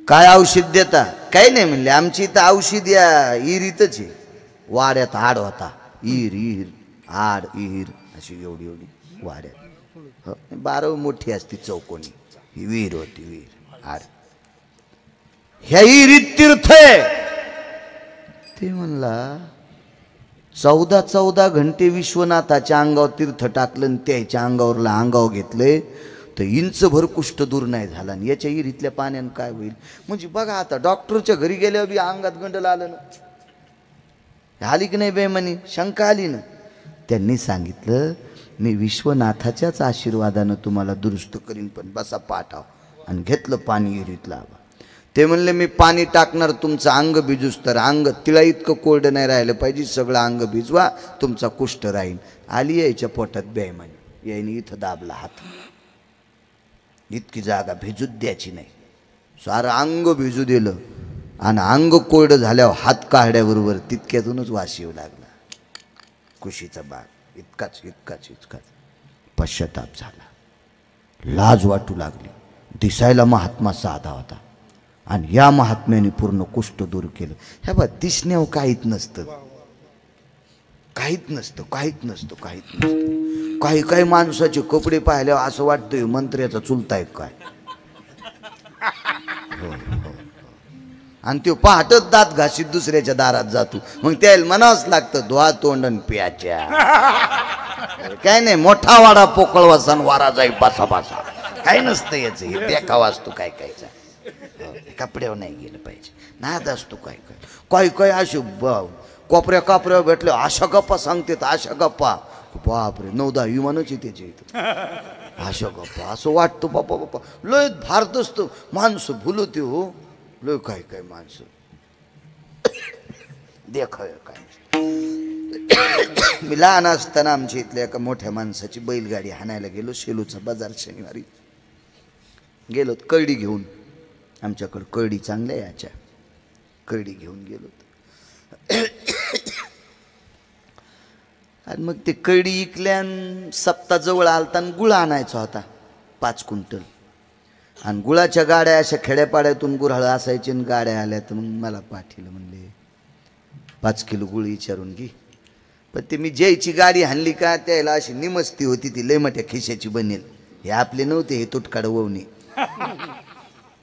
काय औषध देता? काही नाही म्हणले, आमची इथं औषध या इरीतच आहे. वाड्यात आड होता, इर इर आड इर अशी एवढी एवढी वाड्यात. हो, 12 मोठी असती चौकोनी, ही विहीर होती, विहीर आड. ह्या इरीत तीर्थ आहे. ते म्हणला 14 घंटे विश्वनाथाच्या अंगावर तीर्थ टाकलं, त्याच्या अंगावरला अंगावर घेतलंय तर इंचभर कुष्ठ दूर नाही झाला. आणि याच्या इरीतल्या पाण्यानं काय होईल? म्हणजे बघा आता डॉक्टरच्या घरी गेल्यावर बी अंगात गंडल आलं ना, आली की नाही बेमानी? शंका आली ना. त्यांनी सांगितलं मी विश्वनाथाच्याच आशीर्वादानं तुम्हाला दुरुस्त करीन, पण बसा पाठाव. आणि घेतलं पाणी इरीतला. ते म्हणले मी पाणी टाकणार, तुमचं अंग भिजूस तर अंग तिळा इतकं कोरडं नाही राहिलं पाहिजे, सगळं अंग भिजवा, तुमचा कुष्ठ राहील. आली यायच्या पोटात बेमानी, यायने इथं दाबला हात. इतकी जागा भिजूच द्यायची नाही, सारं अंग भिजू दिलं. आणि अंग कोरडं झाल्यावर हात काढल्याबरोबर तितक्यातूनच वास येऊ लागला. कुशीचा बाग इतकाच इतकाच इतकाच. पश्चाताप झाला, लाज वाटू लागली. दिसायला महात्मा साधा होता आणि या महात्म्याने पूर्ण कुष्ठ दूर केलं. ह्या बा दिसण्यावर काहीच नसतं, काहीच नसतं, काहीच नसतं, काहीच नसतं. काही काही माणसाचे कपडे पाहिल्यावर असं वाटतंय मंत्र्याचा चुलताय काय. हो, हो. आणि तो पहाटच दात घासीत दुसऱ्याच्या दारात जातो. मग त्याला म्हणावंच लागतं धुवा तोंडन प्याच्या. काय नाही, मोठा वाडा पोकळ वासन वारा जाई बसा बसा. काय नसतं याचं, हे देखावा असतो काय कायचा. कपड्यावर नाही गेलं पाहिजे, नाद असतो काय काय. काय काय असे कोपऱ्या कापऱ्यावर भेटले अशा गप्पा सांगतात, अशा गप्पा. बापरे, 9-10 विमानच त्याच्या इथं. अशा गप्पा असं वाटतं बापा बापा लय भारत असतं. माणसं भुलते हो, लय काय काय माणसं देखाय काय. मी लहान असताना आमच्या इथल्या एका मोठ्या माणसाची बैलगाडी हाणायला गेलो. शेलूचा बाजार शनिवारी गेलो, कळडी घेऊन. आमच्याकडं कळडी चांगल्या याच्या, कळडी घेऊन गेलो. आणि मग ते कळडी इकल्यान सप्ताह जवळ आलता आणि गुळ आणायचा होता 5 क्विंटल. आणि गुळाच्या गाड्या अशा खेड्यापाड्यातून गुऱ्हाळ असायचे आणि गाड्या आल्या तर मग मला पाठीलं, म्हणले 5 किलो गुळ विचारून घे. पण ते मी ज्याची गाडी हाणली का त्याला अशी निमस्ती होती, ती लय मोठ्या खिशाची बनेल. हे आपले नव्हते, हे तुटकाड ववणे,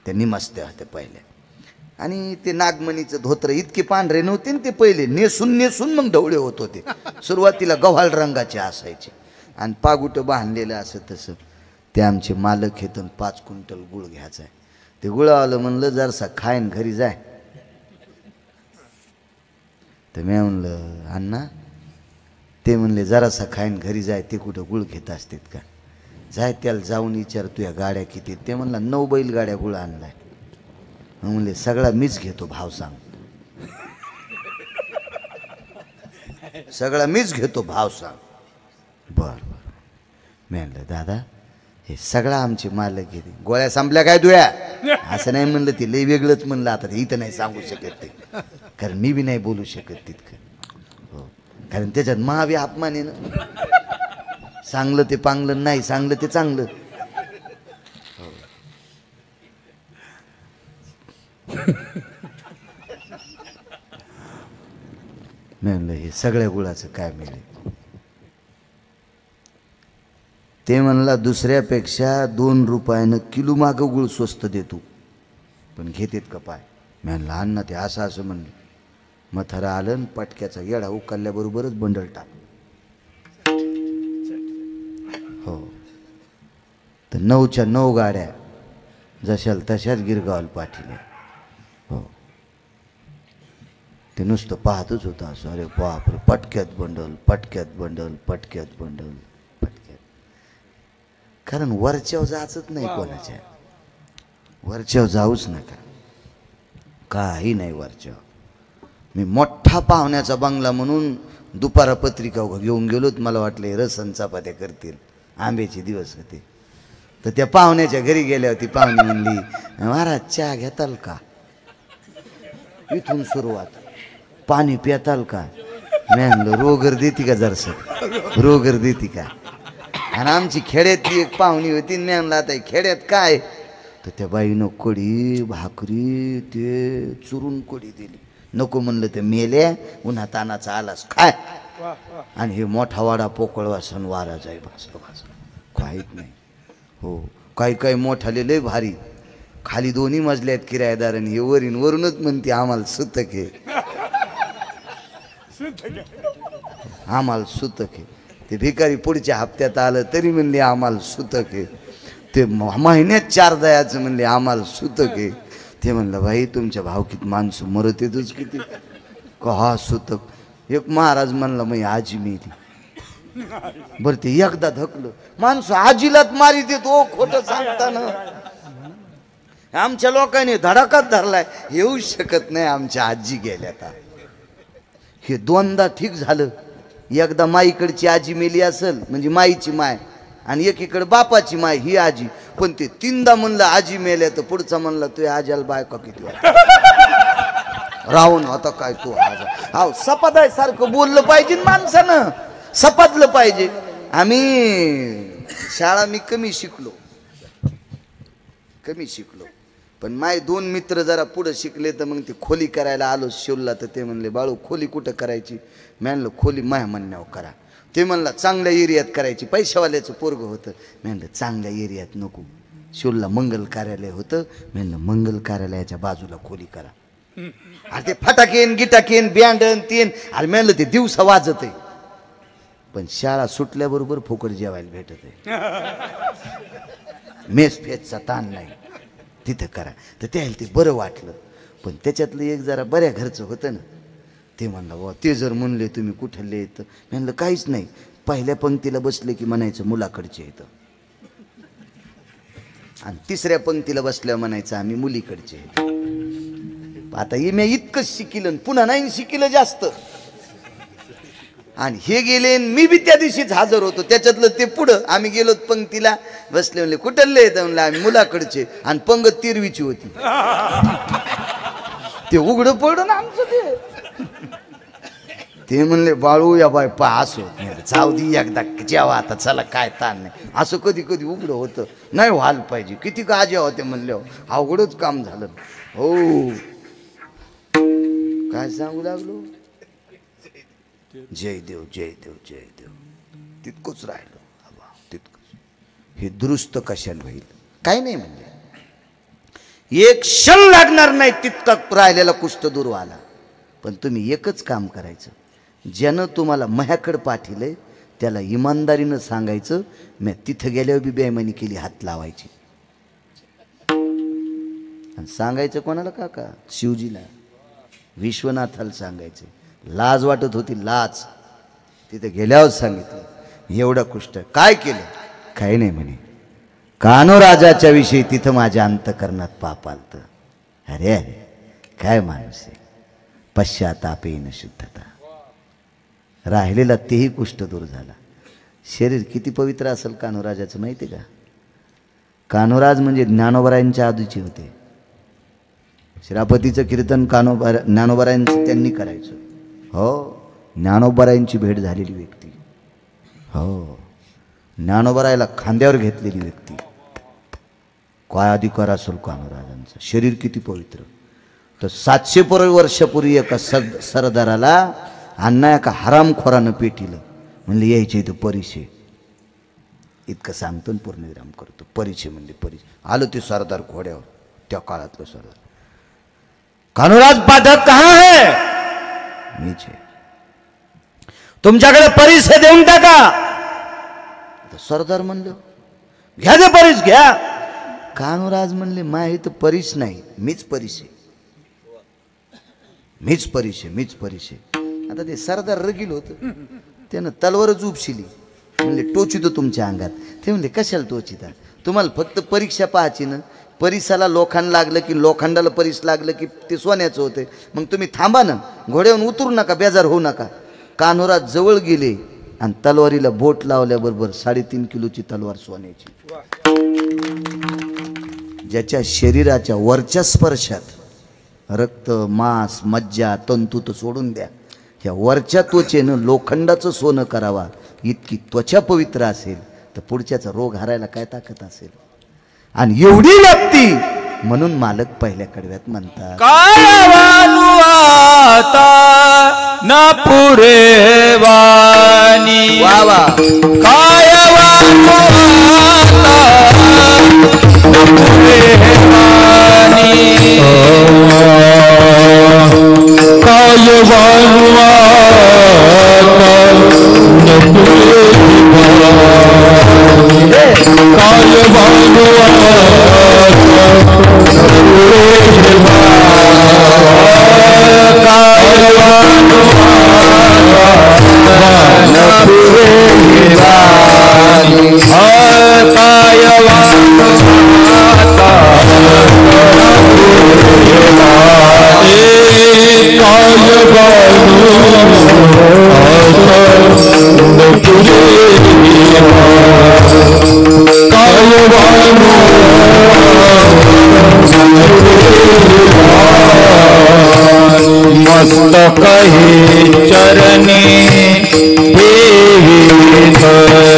ते निमस्त्या होत्या पहिल्या. आणि ते नागमणीचं धोत्र इतके पांढरे नव्हते ना ते पहिले, नेसून नेसून मग ढवळे होत होते. सुरुवातीला गव्हाळ रंगाचे असायचे आणि पागुटं बांधलेलं असं तसं. ते आमचे मालक हेतून 5 क्विंटल गुळ घ्यायचा आहे. ते गुळावालं म्हणलं जरसा खायन घरी जाय. तर मी म्हणलं अण्णा, ते म्हणले जरासा खायन घरी जाय, ते कुठं गुळ घेत असतात का? जाय त्याला जाऊन विचार तुझ्या गाड्या किती. ते म्हणला 9 बैलगाड्या गुळ आणलाय. म्हणले सगळा मीच घेतो, भाव सांग. सगळा मीच घेतो, भाव सांग. बर बर. मी म्हणलं दादा हे सगळा आमचे मालक घेते. गोळ्या संपल्या काय तुया? असं नाही म्हणलं, ते लय वेगळंच म्हणलं. आता इथं नाही सांगू शकत ते, कारण मी बी नाही बोलू शकत तितकं. हो, कारण त्याच्यात महावी अपमान आहे ना. सांगलं ते पांगलं, नाही सांगलं ते चांगलं. म्हणलं हे सगळ्या गुळाचं काय मिळेल? ते म्हणला दुसऱ्यापेक्षा 2 रुपयानं किलो मागं गुळ स्वस्त देतो, पण घेतेत का पाय? म्हणलं अण्णा ते असं असं म्हणलं. मथारा आलं आणि पटक्याचा येडा उकलल्याबरोबरच बंडल टाक. हो, तर 9च्या 9 गाड्या जशाल तशाच गिरगावला पाठील्या. हो, ते नुसतं पाहतच होतं असं, अरे बापरे, पटक्यात बंडल, पटक्यात बंडल, पटक्यात बंडल, पटक्यात. कारण वरच्यावर जायचंच नाही कोणाच्या, वरच्यावर जाऊच नका, काही नाही वरच्यावर. मी मोठा पाहुण्याचा बंगला म्हणून दुपारा पत्रिका घेऊन गेलोत. मला वाटलं रसन चपात्या करतील, आंब्याचे दिवस होते. तर त्या पाहुण्याच्या घरी गेल्यावर ती पाहुणी म्हणली, महाराज चहा घेताल का? इथून सुरुवात, पाणी पिताल का? मी म्हणलं रोगर देती का जरसं, रोगर देती का? आणि आमची खेड्यातली एक पाहुणी होती. मी म्हणलं आता खेड्यात काय? तर त्या बाईनं कढी भाकरी ते चुरून कढी दिली. नको म्हणलं ते मेल्या, उन्हा तानाचा आलास काय. आणि हे मोठा वाडा पोकळ वासन वारा जाई भास भास, काहीच नाही. हो, काही काही मोठाले लय भारी, खाली दोन्ही मजल्यात किरायदार, आणि हे वरूनच म्हणते आम्हाला सुतक आहे, आम्हाला सुतक आहे. ते भिकारी पुढच्या हप्त्यात आलं तरी म्हणले आम्हाला सुतक आहे. ते महिन्यात 4 दयाचं म्हणले आम्हाला सुतक आहे. ते म्हणलं भाई तुमच्या भावकीत माणसं मरत येतच किती का? हा सुतक. एक महाराज म्हणला मग आजी मेली. बरं ते एकदा धकलं, माणसं आजीलाच मारी देतो, खोटं सांगताना. आमच्या लोकांनी धडाकाच धरलाय, येऊ शकत नाही आमच्या आजी गेल्या. आता हे 2दा ठीक झालं. एकदा माईकडची आजी मेली असेल म्हणजे माईची माय, आणि एकीकडे बापाची माय ही आजी. पण ते 3दा म्हणलं आजी मेल्या, तर पुढचा म्हणला तू आजाला बायका किती राहून होता काय तू आजा. हा सपादाय सारखं बोललं पाहिजे माणसानं, सपादलं पाहिजे. आम्ही शाळा मी कमी शिकलो, पण माय 2 मित्र जरा पुढं शिकले, तर मग ते खोली करायला आलो शिवला. तर ते म्हणले बाळू खोली कुठं करायची? मी म्हणलं खोली माया म्हणण्यावर करा. ते म्हणला चांगल्या एरियात करायची, पैशावाल्याचं पोरग होतं. मी म्हणलं चांगल्या एरियात नको, शिवला मंगल कार्यालय होतं. मी म्हणलं मंगल कार्यालयाच्या बाजूला खोली करा. अरे ते फटाकेन गिटाकेन बँडन तेन, अरे मी म्हणलं ते दिवसा वाजत आहे, पण शाळा सुटल्याबरोबर फुकट जेवायला भेटत आहे, मेस फेसचा ताण नाही, तिथं करा. तर त्याला ते बरं वाटलं. पण त्याच्यातलं एक जरा बऱ्या घरचं होतं ना, ते म्हणलं वा ते जर म्हणले तुम्ही कुठले येतं? म्हणलं काहीच नाही, पहिल्या पंक्तीला बसले की म्हणायचं मुलाकडचे येतं, आणि 3ऱ्या पंक्तीला बसल्यावर म्हणायचं आम्ही मुलीकडचे येतो. आता हे मी इतकंच शिकिलं, पुन्हा नाही शिकिलं जास्त. आणि हे गेले, मी बी त्या दिवशीच हजर होतो. त्याच्यातलं ते पुढं आम्ही गेलो पंक्तीला बसले. म्हणले कुठले येतं? म्हणलं आम्ही मुलाकडचे, आणि पंगत 13वीची होती. ते उघडं पडलं ना आमचं. ते म्हणले बाळू या बाय पा असो, जाऊ दे एकदा जेवा आता, चला काय ताण नाही. असं कधी कधी उघडं होतं, नाही व्हायला पाहिजे. किती काळज्या होते म्हणल्यावर अवघडच काम झालं. हो काय सांगू लागलो? जय देव जय देव जय देव. तितकंच राहिलं तितकंच. हे दुरुस्त कशाला होईल? काही नाही म्हणले, एक क्षण लागणार नाही तितका राहिलेला कुष्ठ दूर व्हायला. पण तुम्ही एकच काम करायचं, ज्यानं तुम्हाला माझ्याकडे पाठिलंय त्याला इमानदारीनं सांगायचं मी तिथं गेल्यावर बी बेईमानी केली, हात लावायची. आणि सांगायचं कोणाला? काका शिवजीला, विश्वनाथाला सांगायचं. लाज वाटत होती, लाज. तिथे गेल्यावर सांगितलं एवढं कुष्ठ काय केलं? काही नाही म्हणे, कान्होराजाच्या विषयी तिथं माझ्या अंतकरणात पाप आलतं. अरे अरे काय माणूस आहे, पश्चातापेन शुद्धता. राहिलेला तेही कुष्ठ दूर झाला. शरीर किती पवित्र असेल कान्होराजाचं माहिती का? कान्होराज म्हणजे ज्ञानोबरायांच्या आधीचे होते. श्रापतीचं कीर्तन ज्ञानोबरायांचं त्यांनी करायचं. हो, ज्ञानोबरायांची भेट झालेली व्यक्ती. हो, ज्ञानोबरायला खांद्यावर घेतलेली व्यक्ती. काय अधिकार असेल कान्होराजांचं? शरीर किती पवित्र. तर 700 वर्षापूर्वी एका सरदाराला अण्णा एका हरामखोरानं पेटीलं. म्हणले यायचे इथं परिचय. इतकं सांगतो पूर्णविराम करतो. परिचय म्हणले परिचय. आलं ते सरदार घोड्यावर, त्या काळातलं सरदार. कान्होराज पाठक कहाँ है? नीचे. तुमच्याकडे परिचय देऊन टाका. सरदार म्हणलं घ्या दे परिस घ्या. कान्होराज म्हणले माय तर परिस नाही, मीच परिस आहे. मीच परीशे. आता ते सरदार रगील होतं, त्यानं तलवारच उपशिली. म्हणले टोचितो तुमच्या अंगात. ते म्हणले कशाला टोचिता, तुम्हाला फक्त परीक्षा पाहायची ना. परीसाला लोखंड लागलं की लोखंडाला परीस लागलं की ते सोन्याचं होते. मग तुम्ही थांबा ना, घोड्यावरून उतरू नका, बेजार होऊ नका. कान्होरात जवळ गेले आणि तलवारीला बोट लावल्याबरोबर 3.5 किलोची तलवार सोन्याची. ज्याच्या शरीराच्या वरच्या स्पर्शात रक्त, मांस, मज्जा, तंतू तर सोडून द्या, ह्या वरच्या त्वचेनं लोखंडाचं सोनं करावा इतकी त्वचा पवित्र असेल तर पुढच्याचा रोग हरायला काय ताकद असेल. आणि एवढी व्याप्ती म्हणून मालक पहिल्या कडव्यात म्हणतात, काय वानू आता ना पुरे वाणी. वा वा. काय वानू आता ना पुरे वाणी. काय वानू आता ना पुरे वाणी. काय वानू मस्तक हे चरणे देवी मस्तक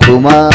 कुमार